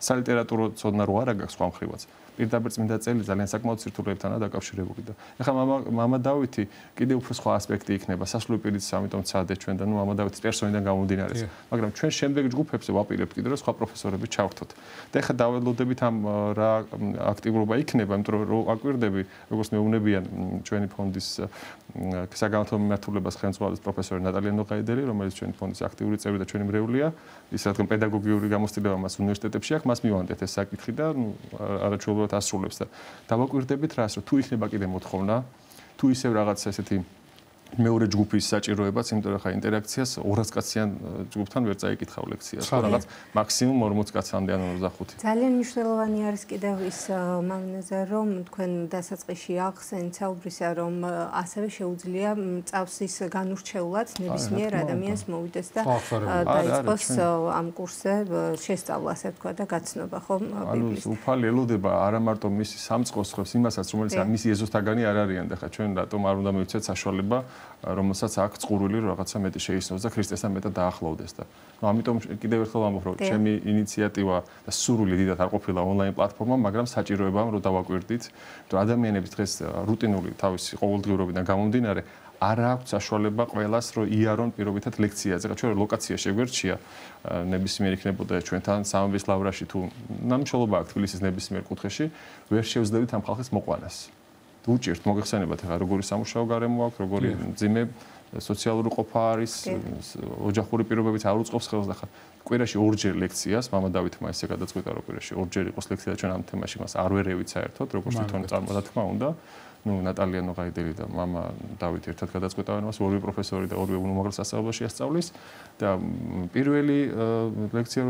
სალიტერატურო ცოდნა რო არა გაქვს სხვა მხრივაც. პირდაპირ წმინდა წელი ძალიან საკმაოდ სირთულეებთანაა დაკავშირებული და ეხლა მამა დავითი კიდე უფრო სხვა ასპექტი იქნება სასულიერო პირიც, ამიტომ ცადე ჩვენ და მამა დავითის პერსონიდან გამომდინარე. მაგრამ ჩვენ შემდეგ ჯგუფებზე ვაპირებთ კიდე რომ სხვა პროფესორები ჩავრთოთ. და ეხლა დაველოდებით ამ რა აქტიურობა იქნება, იმიტომ რომ აკვირდები, როგორც მეუბნებიან ჩვენი ფონდის საგანმანათლებლო მიმართულებას ხელმძღვანელის პროფესორი ნატალია ნოყაიდელი, რომელიც ჩვენი ფონდის აქტიური წევრი და ჩვენი მრევლია, ის რადგან პედაგოგიური გამოცდილება მას უნივერსიტეტებში აქვს, მას მივანდეთ ეს საკითხი და არაჩვეულებრივად ასრულებს და დავაკვირდებით რას, რომ თუ იქნება კიდე მოთხოვნა, თუ ისევ რაღაცა ესეთი მეორე ჯგუფის საჭიროებაც, იმიტომ რომ ხა ინტერაქციას 200 კაციან ჯგუფთან ვერ წაიკითხავ ლექციას, რაღაც მაქსიმუმ 40 კაცამდე ან 25. ძალიან მნიშვნელოვანი არის კიდევ ის მამნაზე, რომ თქვენ დასაწყისში ახსენეთ საუბრისა, რომ ასევე შეუძლია წავსის განურჩეულად ნებისმიერ ადამიანს მოვიდეს და დაიწყოს ამ კურსზე შესწავლა, ასე ვთქვა და გაცნობა, ხო, ბიბლიის. ანუ უფალი ელოდება არა მარტო მისი სამწყოს ხრებს იმასაც, რომელიც მისი ეზოსთაგანი არ არიან და ხა ჩვენ რატომ არ უნდა მივცეთ საშუალება რომელსაც აქ წყურვილი რაღაცა მეტი შეისწავს და ქრისტესთან მეტად დაახლოვდეს და ამიტომ კიდევ ერთხელ ამბობ რომ ჩემი ინიციატივა და სურვილი დიდად არ ყოფილა ონლაინ პლატფორმა, მაგრამ საჭიროებაა რომ დავაკვირდით, რომ ადამიანების დღეს რუტინული თავისი ყოველდღიურობიდან გამომდინარე არ აქვს საშუალება ყველას რომ იარონ პირობითად ლექციაზე. ჩვენ ლოკაცია შეგვერჩია ნებისმიერ იქნებოდა ჩვენთან სამების ლავრაში თუ ნამშრომლობა აქვს თბილისის ნებისმიერ კუთხეში, ვერ შევძლებთ ამ ხალხის მოყვანას. უჭირთ მოგეხსენებათ ახლა როგორი სამუშაო გარემო აქვს, როგორი ძიმე სოციალური ყოფა არის, ოჯახური პირობებიც არ უწყობს ხელს და ხა კვირაში ორჯერ ლექციას, მამა დავითმა ესე გადაწყვიტა რომ კვირაში ორჯერ იყოს ლექცია ჩვენ ამ თემაში მას არ ვერევით საერთოდ, როგორც თვითონ წარმოდათქმა უნდა. ნატალია ნოყაიდელი და მამა დავითი ერთად გადაწყვეტავენ მას ორივე პროფესორი და ორივე უმაღლეს სასწავლებლში ასწავლის და პირველი ლექცია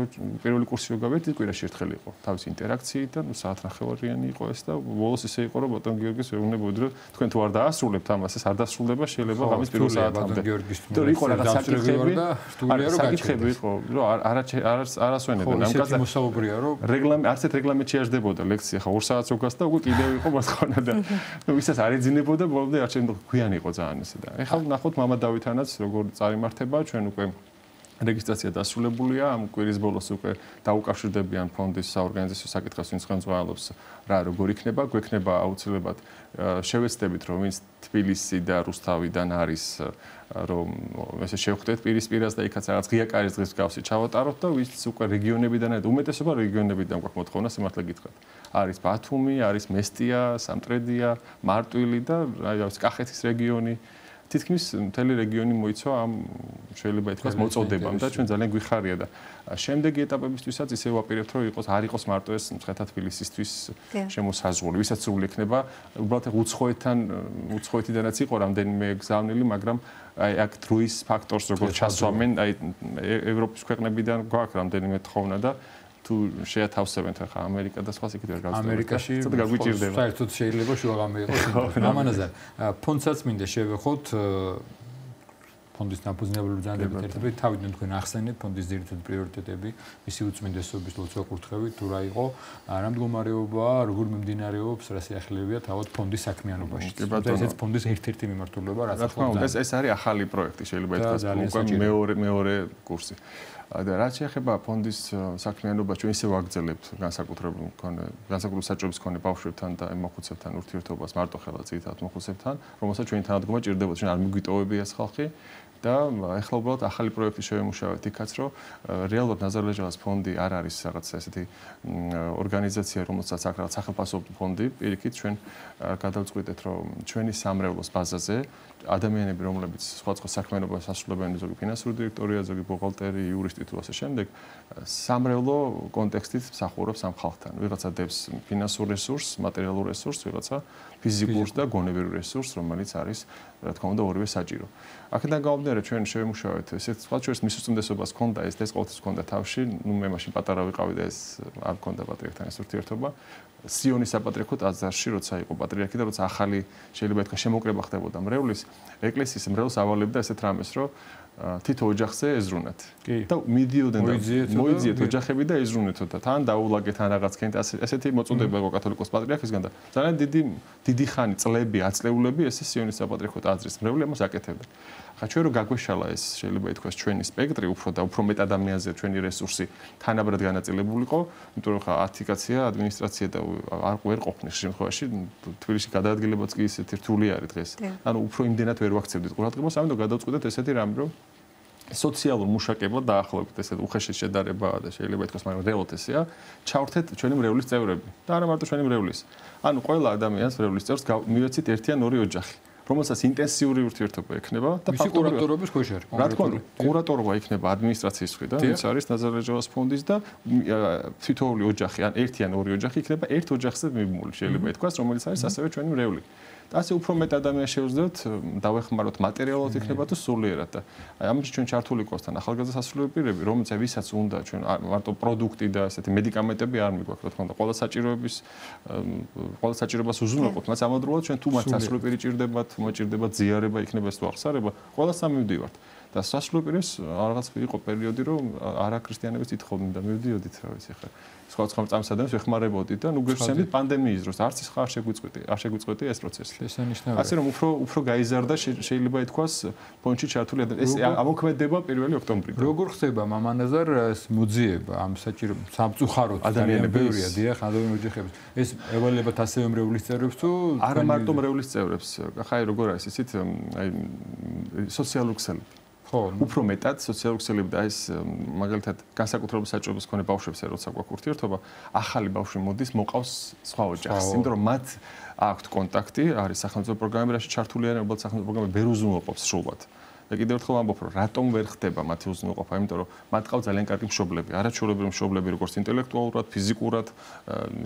პირველი კურსი რო გავედით კვირაში ერთხელ იყო თავის ინტერაქციით და საათნახევარიანი იყო ეს და ბოლოს ისე იყო რომ ბატონ გიორგის ვეუბნებოდი რომ თქვენ თუ არ დაასრულებთ ამას ეს არ დასრულდება შეიძლება ღამის პირველ საათამდე და იყო რაღაც საკითხები და სტუდია რო გაჩნდა იყო რომ არასვენებენ ამ კაცს მოსაუბრია რომ რეგლამენტ არც ერთ რეგლამენტში არ ჯდებოდა ლექცია ხა 2 საათს უკას და უკვე კიდევ იყო მასხოვნა და ისაც არ ეძინებოდა ბოლომდე არ შეიძლება გვიანი იყო ძალიან ესე და ეხლა ნახოთ მამა დავითანაც როგორ წარიმართება ჩვენ უკვე რეგისტრაცია დასრულებულია ამ კვირის ბოლოს უკვე დაუკავშირდებიან ფონდის საორგანიზაციო საკითხებს ვინც ხელმძღვანელობს რა როგორ იქნება გვექნება აუცილებლად შევეცდებით რომ ვინც თბილისი და რუსთავიდან არის რომ ესე შევხვდეთ პირისპირას და იქაც რაღაც ღია კარის დღის გავსი ჩავატაროთ და ვინც უკვე რეგიონებიდან უმეტესობა რეგიონებიდან გვაქვს მოთხოვნა სიმართლე გითხრათ არის ბათუმი არის მესტია სამტრედია მარტვილი და რაღაც კახეთის რეგიონი თითქმის მთელი რეგიონი მოიცვა ამ შეიძლება ითქვას მოწოდებამ და ჩვენ ძალიან გვიხარია და შემდეგი ეტაპებისთვისაც ისე ვაპირებთ რომ არ იყოს მარტო ეს მცხეთა თბილისისთვის შემოსაზღვრული ვისაც სრული ექნება უბრალოდ უცხოეთიდანაც იყო რამდენიმე გზავნილი მაგრამ აი აქ დროის ფაქტორს როგორ ჩასვამენ აი ევროპის ქვეყნებიდან გვაქვს რამდენიმე თხოვნა და თუ შეათავსებენ ხა ამერიკა და სხვა იქით ვერ გავწევთ. ამერიკაში საერთოდ შეიძლება შუაღამე იყოს. ამანაზე ფონდსაც მინდა შევეხოთ ფონდის ნაფუძნებლური ძალებით ერთად თავიდან თქვენ ახსენეთ ფონდის ძირითადი პრიორიტეტები, მისი უწმინდესობის ლოცვა კურთხევით თუ რა იყო, რა მდგომარეობაა, როგორ მიმდინარეობს, რა სიახლეებია თავად ფონდის საქმიანობაში. ესეც ფონდის ერთ-ერთი მიმართულება რაც ახლა ეს არის ახალი პროექტი შეიძლება ითქვას უკვე მეორე კურსი. და რაც შეეხება ფონდის საქმიანობას ჩვენ ისე ვაგრძელებთ განსაკუთრებული საჭიროების მქონე ბავშვებთან და მოხუცებთან ურთიერთობას მარტო ხელად ძირითადად მოხუცებთან, რომელსაც ჩვენი თანადგომა ჭირდებოდა, ჩვენ არ მიგვიტოვებია ეს ხალხი და ეხლა უბრალოდ ახალი პროექტი შევემუშავეთ იქაც, რომ რეალურად ნაზარლეჟავას ფონდი არ არის რაღაც ესეთი ორგანიზაცია, რომელსაც აქ რაღაც სახელმწიფო ფონდი, პირიქით ჩვენ გადავწყვიტეთ, რომ ჩვენი სამრევლოს ბაზაზე ადამიანები, რომლებიც სხვადასხვა საქმიანობას ასრულებენ, ზოგი ფინანსური დირექტორია, ზოგი ბუღალტერი, იურისტი თუ ასე შემდეგ, სამრევლო კონტექსტით მსახურობს ამ ხალხთან. ვიღაცა დებს ფინანსურ რესურსს, მატერიალურ რესურსს, ვიღაცა ფიზიკურ და გონებრივ რესურსს, რომელიც არის, რა თქმა უნდა, ორივე საჭირო. აქედან გამომდინარე, ჩვენ შევემუშავეთ, ესეც სხვა შორის მის უწმიდესობას ჰქონდა, ეს ყოველთვის ჰქონდა თავში, მე მაშინ პატარა ვიყავი და ეს არ ჰქონდა პატრიარქთან ეს ურთიერთობა. სიონის საპატრიარქო ტაძარში, როცა იყო პატრიარქი და როცა ახალი შეიძლება ითქვას შემოკრება ხდებოდა მრევლის, ეკლესიის მრევლს ავალებდა ესეთ რამეს, რომ თითო ოჯახზე ეზრუნათ. და მიდიოდნენ და მოიძიეთ ოჯახები და ეზრუნეთო და თან დაულაგეთ ან რაღაც კენთ ასეთი მოწოდება იყო კათოლიკოს პატრიარქისგან და ძალიან დიდი ხანი წლები აწლეულები ესე სიონის საპატრიარქო ტაძრის მრევლი ამას აკეთებდა. ხა ჩვენ რო გაგვეშალა ეს შეიძლება ითქვას ჩვენი სპექტრი უფრო და უფრო მეტ ადამიანზე ჩვენი რესურსი თანაბრად განაწილებულიყო, იმიტომ რომ ხა ათიკაცია, ადმინისტრაცია და ვერ ყოფნის შემთხვევაში თბილისში გადაადგილებაც კი ისეთი რთული არის დღეს. ანუ უფრო იმდენად ვერ ვაქცევდით ყურადღებას, ამიტომ გადავწყვიტეთ ესეთი რამე რომ სოციალურ მუშაკებლად დაახლოებით ესეთ უხეშე შედარება და შეიძლება ითქვას მაგრამ რეალურად ესეა ჩავრთეთ ჩვენი მრევლის წევრები და არა მარტო ჩვენი მრევლის ანუ ყველა ადამიანს მრევლის წევრს მივეცით ერთი ან ორი ოჯახი რომელსაც ინტენსიური ურთიერთობა ექნება და ფაქტობრივად კურატორობის ქვეშ არის რა თქმა უნდა კურატორობა იქნება ადმინისტრაციის მხრიდან ვინც არის ნაზარეჟავას ფონდის და თითოეული ოჯახი ან ერთი ან ორი ოჯახი იქნება ერთ ოჯახზე მიმული შეიძლება ითქვას რომელიც არის ასევე ჩვენი მრევლი ასე უფრო მეტ ადამიანს შევძლებთ დავეხმაროთ მატერიალურად იქნება თუ სულიერად და ამის ჩვენ ჩართული ყავსთან ახალგაზრდა სასულიერო პირები რომელსაც ვისაც უნდა ჩვენ მარტო პროდუქტი და ესეთი მედიკამენტები არ მიგვაქვს რა თქმა უნდა ყველა საჭიროებას უზრუნველყოფთ მას ამავდროულად ჩვენ თუ მას სასულიერო პირი ჭირდებათ თუ მოჭირდება ზიარება იქნება ეს თუ აღსარება ყველას ამივდივართ და სასულიერო პირებს რაღაც იყო პერიოდი რომ არაქრისტიანებიც ითხოვდნენ და მივდიოდით რა ვიცი ხა სხვა წამსადებს ეხმარებოდით და ნუ გვიხსენით პანდემიის დროს არც ის ხარ შეგვიწყვეტი ეს პროცესი. ასე რომ უფრო გაიზარდა შეიძლება ითქვას ფონდში ჩართული ეს ამოქმედება 1 ოქტომბრიდან. როგორ ხდება მამანაზარ ეს მოძიება ამ საჭირო სამწუხაროდ ადამიანები ბევრია დიახ ადამიანები ოჯახებს ეს ევალებათ ასევე მრევლის წევრებს თუ არა მარტო მრევლის წევრებს ხაი როგორ არის ისიც აი სოციალური ქსელები უფრო მეტად სოციალური ქსელები და ეს მაგალითად განსაკუთრებული საჭიროების მქონე ბავშვებს როცა გვაქვს ურთიერთობა ახალი ბავშვი მოდის მოყავს სხვა ოჯახს იმიტომ რომ მათ აქვთ კონტაქტი არის სახელმწიფო პროგრამები რაში ჩართული არიან უბრალოდ სახელმწიფო პროგრამები ვერ უზრუნველყოფს სრულად და კიდევ ერთხელ ამბობ რომ რატომ ვერ ხდება მათი უზრუნველყოფა იმიტომ რომ მათ ყავს ძალიან კარგი მშობლები არაჩვეულებრივი მშობლები როგორც ინტელექტუალურად ფიზიკურად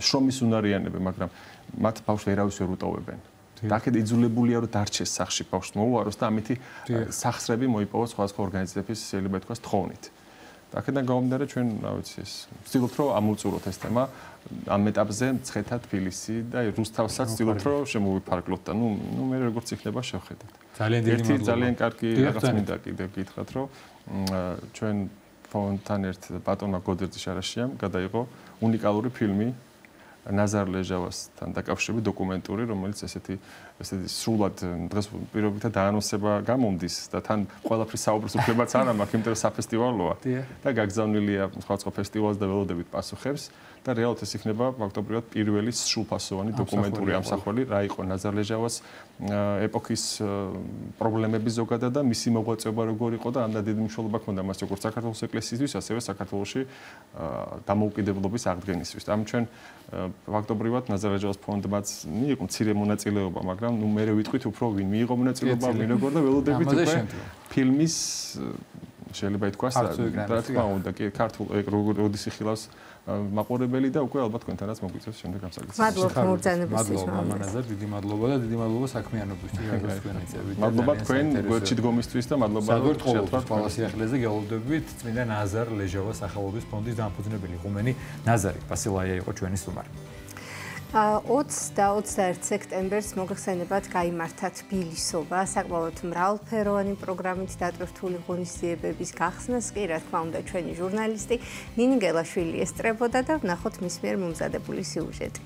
შრომის უნარიანები მაგრამ მათ ბავშვს ვერავის ვერ უტოვებენ დაკეთ იძულებულია რომ დარჩეს სახლში ბავშვს მოუაროს და ამითი სახსრები მოიპოვოს სხვადასხვა ორგანიზაციების შეიძლება ითქვას თხოვნით. დაკეთიდან გამომდინარე ჩვენ რა ვიცი ეს ვცდილობთ რომ ამოვწუროთ ეს თემა ამ ეტაპზე მცხეთა თბილისი და რუსთავსაც ვცდილობთ რომ შემოვიფარგლოთ და ნუ მე როგორც იქნება შევხედეთ. ძალიან დიდი მადლობა. ძალიან კარგი რაღაც მინდა კიდევ გითხრათ რომ ჩვენ ფონდთან ერთ ბატონმა გოდერძი შარაშიამ გადაიღო უნიკალური ფილმი ნაზარ ლეჟავასთან დაკავშირებით დოკუმენტური, რომელიც ესეთი სრულად დღეს პირობითად დაანონსება გამომდის და თან ყველაფრის საუბრის უფლებაც არ მაქვს, იმიტომ რომ საფესტივალოა და გაგზავნილია სხვადასხვა ფესტივალს და ველოდებით პასუხებს და რეალურად ეს იქნება ფაქტობრივად პირველი სრულფასოვანი დოკუმენტური ამსახველი რა იყო ნაზარ ლეჟავას ეპოქის პრობლემები ზოგადად და მისი მოღვაწეობა როგორ იყო და ამდენ დიდი მნიშვნელობა ჰქონდა მას როგორც საქართველოს ეკლესიისთვის, ასევე საქართველოში დამოუკიდებლობის აღდგენისთვის. ამ ჩვენ ფაქტობრივად ნაზარ ლეჟავას ფონდმაც მიიღო მცირე მონაწილეობა, მაგრამ ნუ მე ვიტყვით უფრო ვინ მიიღო მონაწილეობა, ვინ როგორ და ველოდებით უკვე ფილმის შეიძლება ითქვას რა თქმა უნდა კი ქართულ როდის იხილავს მაყურებელი და უკვე ალბათ თქვენთანაც მოგვიწევს შემდეგ ამ საკითხს. მადლობა მოგზაურობისთვის. მამანაზარ დიდი მადლობა და დიდი მადლობა საქმიანობისთვის როგორც თქვენ ეწევით. მადლობა თქვენ გვერდში დგომისთვის და მადლობა რომ შეხვდით ყველა სიახლეზე გეულოდებით წმინდა ნაზარ ლეჟავას სახელობის ფონდის დამფუძნებელი ღუმენი ნაზარი ბასილაია იყო ჩვენი სტუმარი. 20 და 21 სექტემბერს მოგხსენებათ გაიმართა თბილისობა საკმაოდ მრავალფეროვანი პროგრამით დატვირთული ღონისძიებების გახსნას კი რა თქმა უნდა ჩვენი ჟურნალისტი ნინი გელაშვილი ესწრებოდა და ვნახოთ მის მიერ მომზადებული სიუჟეტი.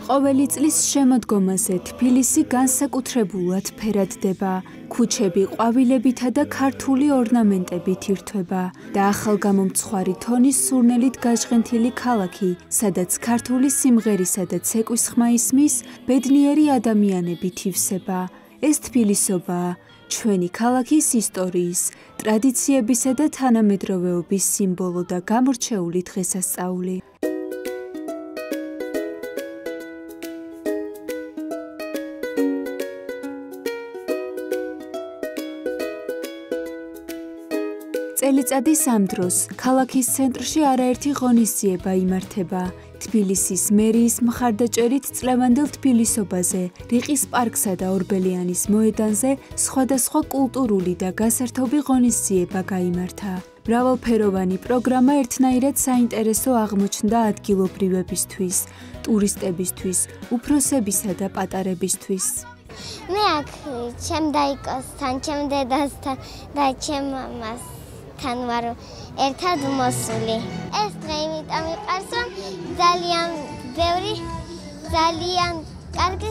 ყოველი წლის შემოდგომაზე თბილისი განსაკუთრებულად ფერადდება. ქუჩები ყვავილებითა და ქართული ორნამენტებით ირთვება და ახალგამომცხვარი თონის სურნელით გაჟღენთილი ქალაქი, სადაც ქართული სიმღერისა და ცეკვის ხმა ისმის, ბედნიერი ადამიანებით ივსება. ეს თბილისობაა ჩვენი ქალაქის ისტორიის, ტრადიციებისა და თანამედროვეობის სიმბოლო და გამორჩეული დღესასწაული. წელიწადის ამ დროს ქალაქის ცენტრში არაერთი ღონისძიება იმართება. თბილისის მერიის მხარდაჭერით წლევანდელ თბილისობაზე, რიყის პარკსა და ორბელიანის მოედანზე სხვადასხვა კულტურული და გასართობი ღონისძიება გაიმართა. მრავალფეროვანი პროგრამა ერთნაირად საინტერესო აღმოჩნდა ადგილობრივებისთვის, ტურისტებისთვის, უფროსებისა და პატარებისთვის. მე აქ ჩემ დაიკოსთან, ჩემ დედასთან და ჩემ მამასთან ვარ ერთად მოსული. ეს დღე იმიტომ მიყვარს, რომ ძალიან კარგი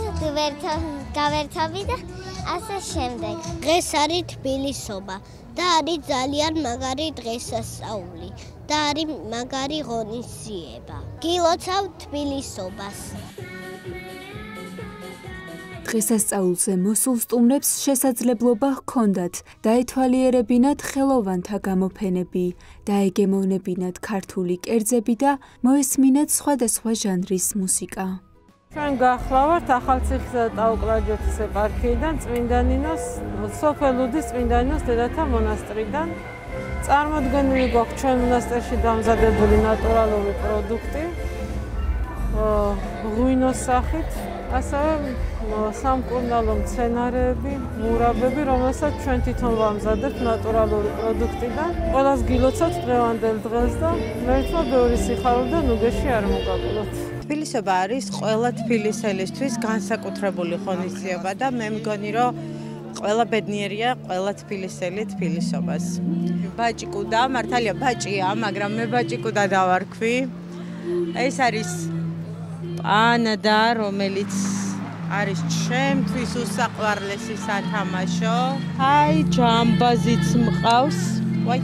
გავერთობი და ასე შემდეგ. დღეს არის თბილისობა და არის ძალიან მაგარი დღესასწაული და არის მაგარი ღონისძიება. გილოცავ თბილისობას. დღესასწაულზე მოსულ სტუმრებს შესაძლებლობა ჰქონდათ დაეთვალიერებინათ ხელოვანთა გამოფენები, დაეგემოვნებინათ ქართული კერძები და მოესმინათ სხვადასხვა ჟანრის მუსიკა. ჩვენ გახლავართ ახალციხისა და ტაო-კლარჯეთის ეპარქიიდან, წმინდა ნინოს, სოფელ ლუდის წმინდა ნინოს დედათა მონასტრიდან. წარმოდგენილი გვაქვს ჩვენ მონასტერში დამზადებული ნატურალური პროდუქტი, ღვინოს სახით, ასევე სამკურნალო მცენარეები, მურაბები, რომელსაც ჩვენ თვითონ ვამზადებთ ნატურალური პროდუქტიდან. ყველას გილოცავთ დღევანდელ დღეს და მერთმა ბევრი სიხარული და ნუგეში არ მოგაკლოთ. თბილისობა არის ყველა თბილისელისთვის განსაკუთრებული ღონისძიება და მე მგონი, რომ ყველა ბედნიერია ყველა თბილისელი თბილისობას. ბაჭიკუდა, მართალია ბაჭია, მაგრამ მე ბაჭიკუდა დავარქვი. ეს არის პანდა, რომელიც არის ჩემთვის უსაყვარლესი სათამაშო. აი, ჯამბაზიც მყავს. ვაი.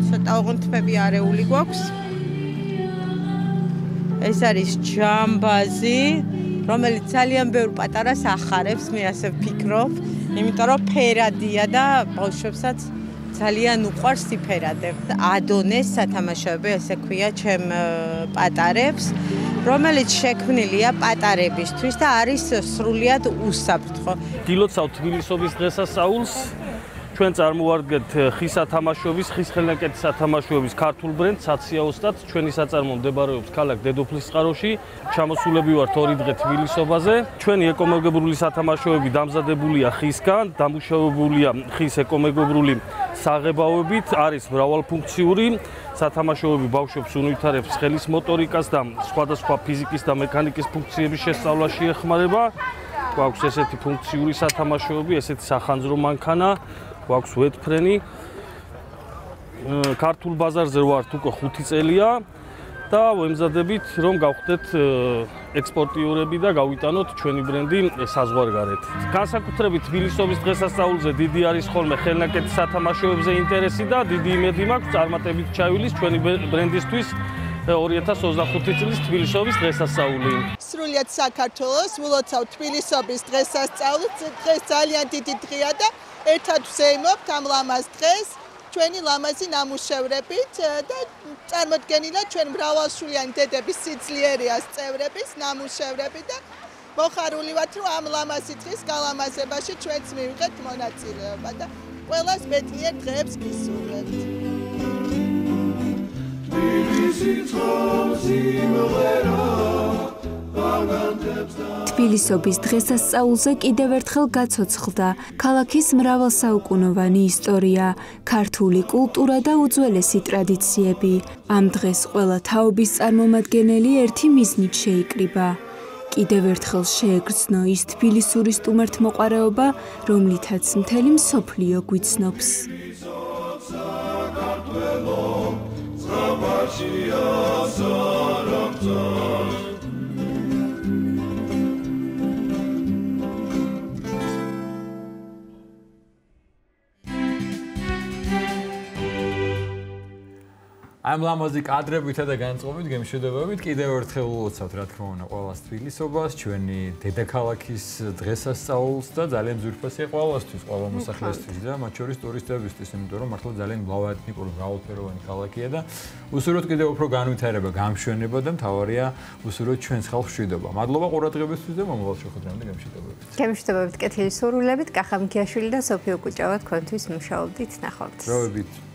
ცოტა ოღონდ არეული გვაქვს. ეს არის ჯამბაზი, რომელიც ძალიან ბევრ პატარას ახარებს, მე ასე ვფიქრობ, იმიტომ რომ ფერადია და ბავშვებსაც ძალიან უყვარს ფერადები. ადონეს სათამაშოები, ესე ქვია, ჩემ პატარებს, რომელიც შექმნილია პატარებისთვის და არის სრულიად უსაფრთხო. გილოცავ თბილისობის დღესასწაულს. ჩვენ წარმოვარდგეთ ხის სათამაშოების, ხის ხელნაკეთის სათამაშოების ქართულ ბრენდს საციაოსტად. ჩვენი საწარმო მდებარეობს ქალაქ დედოფლისწყაროში. ჩამოსულები ვართ 2 დღე თბილისობაზე. ჩვენი ეკომეგობრული სათამაშოები დამზადებულია ხისგან, დამუშავებულია ხის ეკომეგობრული საღებავებით, არის მრავალფუნქციური. სათამაშოები ბავშვებს უნვითარებს ხელის მოტორიკას და სხვადასხვა ფიზიკის და მექანიკის ფუნქციების შესწავლაში ეხმარება. გვაქვს ესეთი ფუნქციური სათამაშოები, ესეთი სახანძრო მანქანა. გვაქვს ვეთფრენი. ქართულ ბაზარზე ვართ უკვე 5 წელია და ვემზადებით რომ გავხდეთ ექსპორტიორები და გავიტანოთ ჩვენი ბრენდი საზღვარგარეთ. განსაკუთრებით თბილისობის დღესასწაულზე დიდი არის ხოლმე ხელნაკეთის სათამაშოებზე ინტერესი და დიდი იმედი მაქვს წარმატებით ჩაივლის ჩვენი ბრენდისთვის 2025 წლის თბილისობის დღესასწაული. სრულიად საქართველოს ვილოცავ თბილისობის დღესასწაული. დღეს ძალიან დიდი დღეა და ერთად ვზეიმობთ ამ ლამაზ დღეს ჩვენი ლამაზი ნამუშევრებით და წარმოდგენილია ჩვენ მრავალშვილიანი დედების სიძლიერეას წევრების ნამუშევრები და მოხარული ვართ რომ ამ ლამაზი დღის გალამაზებაში ჩვენც მივიღეთ მონაწილეობა და ყველას ბედნიერ დღეებს გისურვებთ. თბილისობის დღესასწაულზე კიდევ ერთხელ გაცოცხლდა ქალაქის მრავალსაუკუნოვანი ისტორია, ქართული კულტურა და უძველესი ტრადიციები. ამ დღეს ყველა თაობის წარმომადგენელი ერთი მიზნით შეიკრიბა. კიდევ ერთხელ შეეგრძნო ის თბილისური სტუმართმოყვარეობა, რომლითაც მთელი მსოფლიო გვიცნობს. ამ ლამაზი კადრებითა და განწყობით გემშვიდობებით კიდევ ერთხელ ულოცავთ რა თქმა უნდა ყველას თბილისობას, ჩვენი დედაქალაქის დღესასწაულს და ძალიან ძვირფასია ყველასთვის, ყველა მოსახლესთვის და მათ შორის ტურისტებისთვის, იმიტომ რომ მართლა ძალიან მრავალეთნიკური, მრავალფეროვანი ქალაქია და უსურვოთ კიდევ უფრო განვითარება, გამშვენება და მთავარია უსურვოთ ჩვენს ხალხს მშვიდობა. მადლობა ყურადღებისთვის და მომავალ შეხვედრამდე გემშვიდობებით. გემშვიდობებით კეთილი სურვილებით, კახა მიქიაშვილი და სოფიო კუჭავა თქვენთვის მუშაობდით, ნახვამდის. დროებით.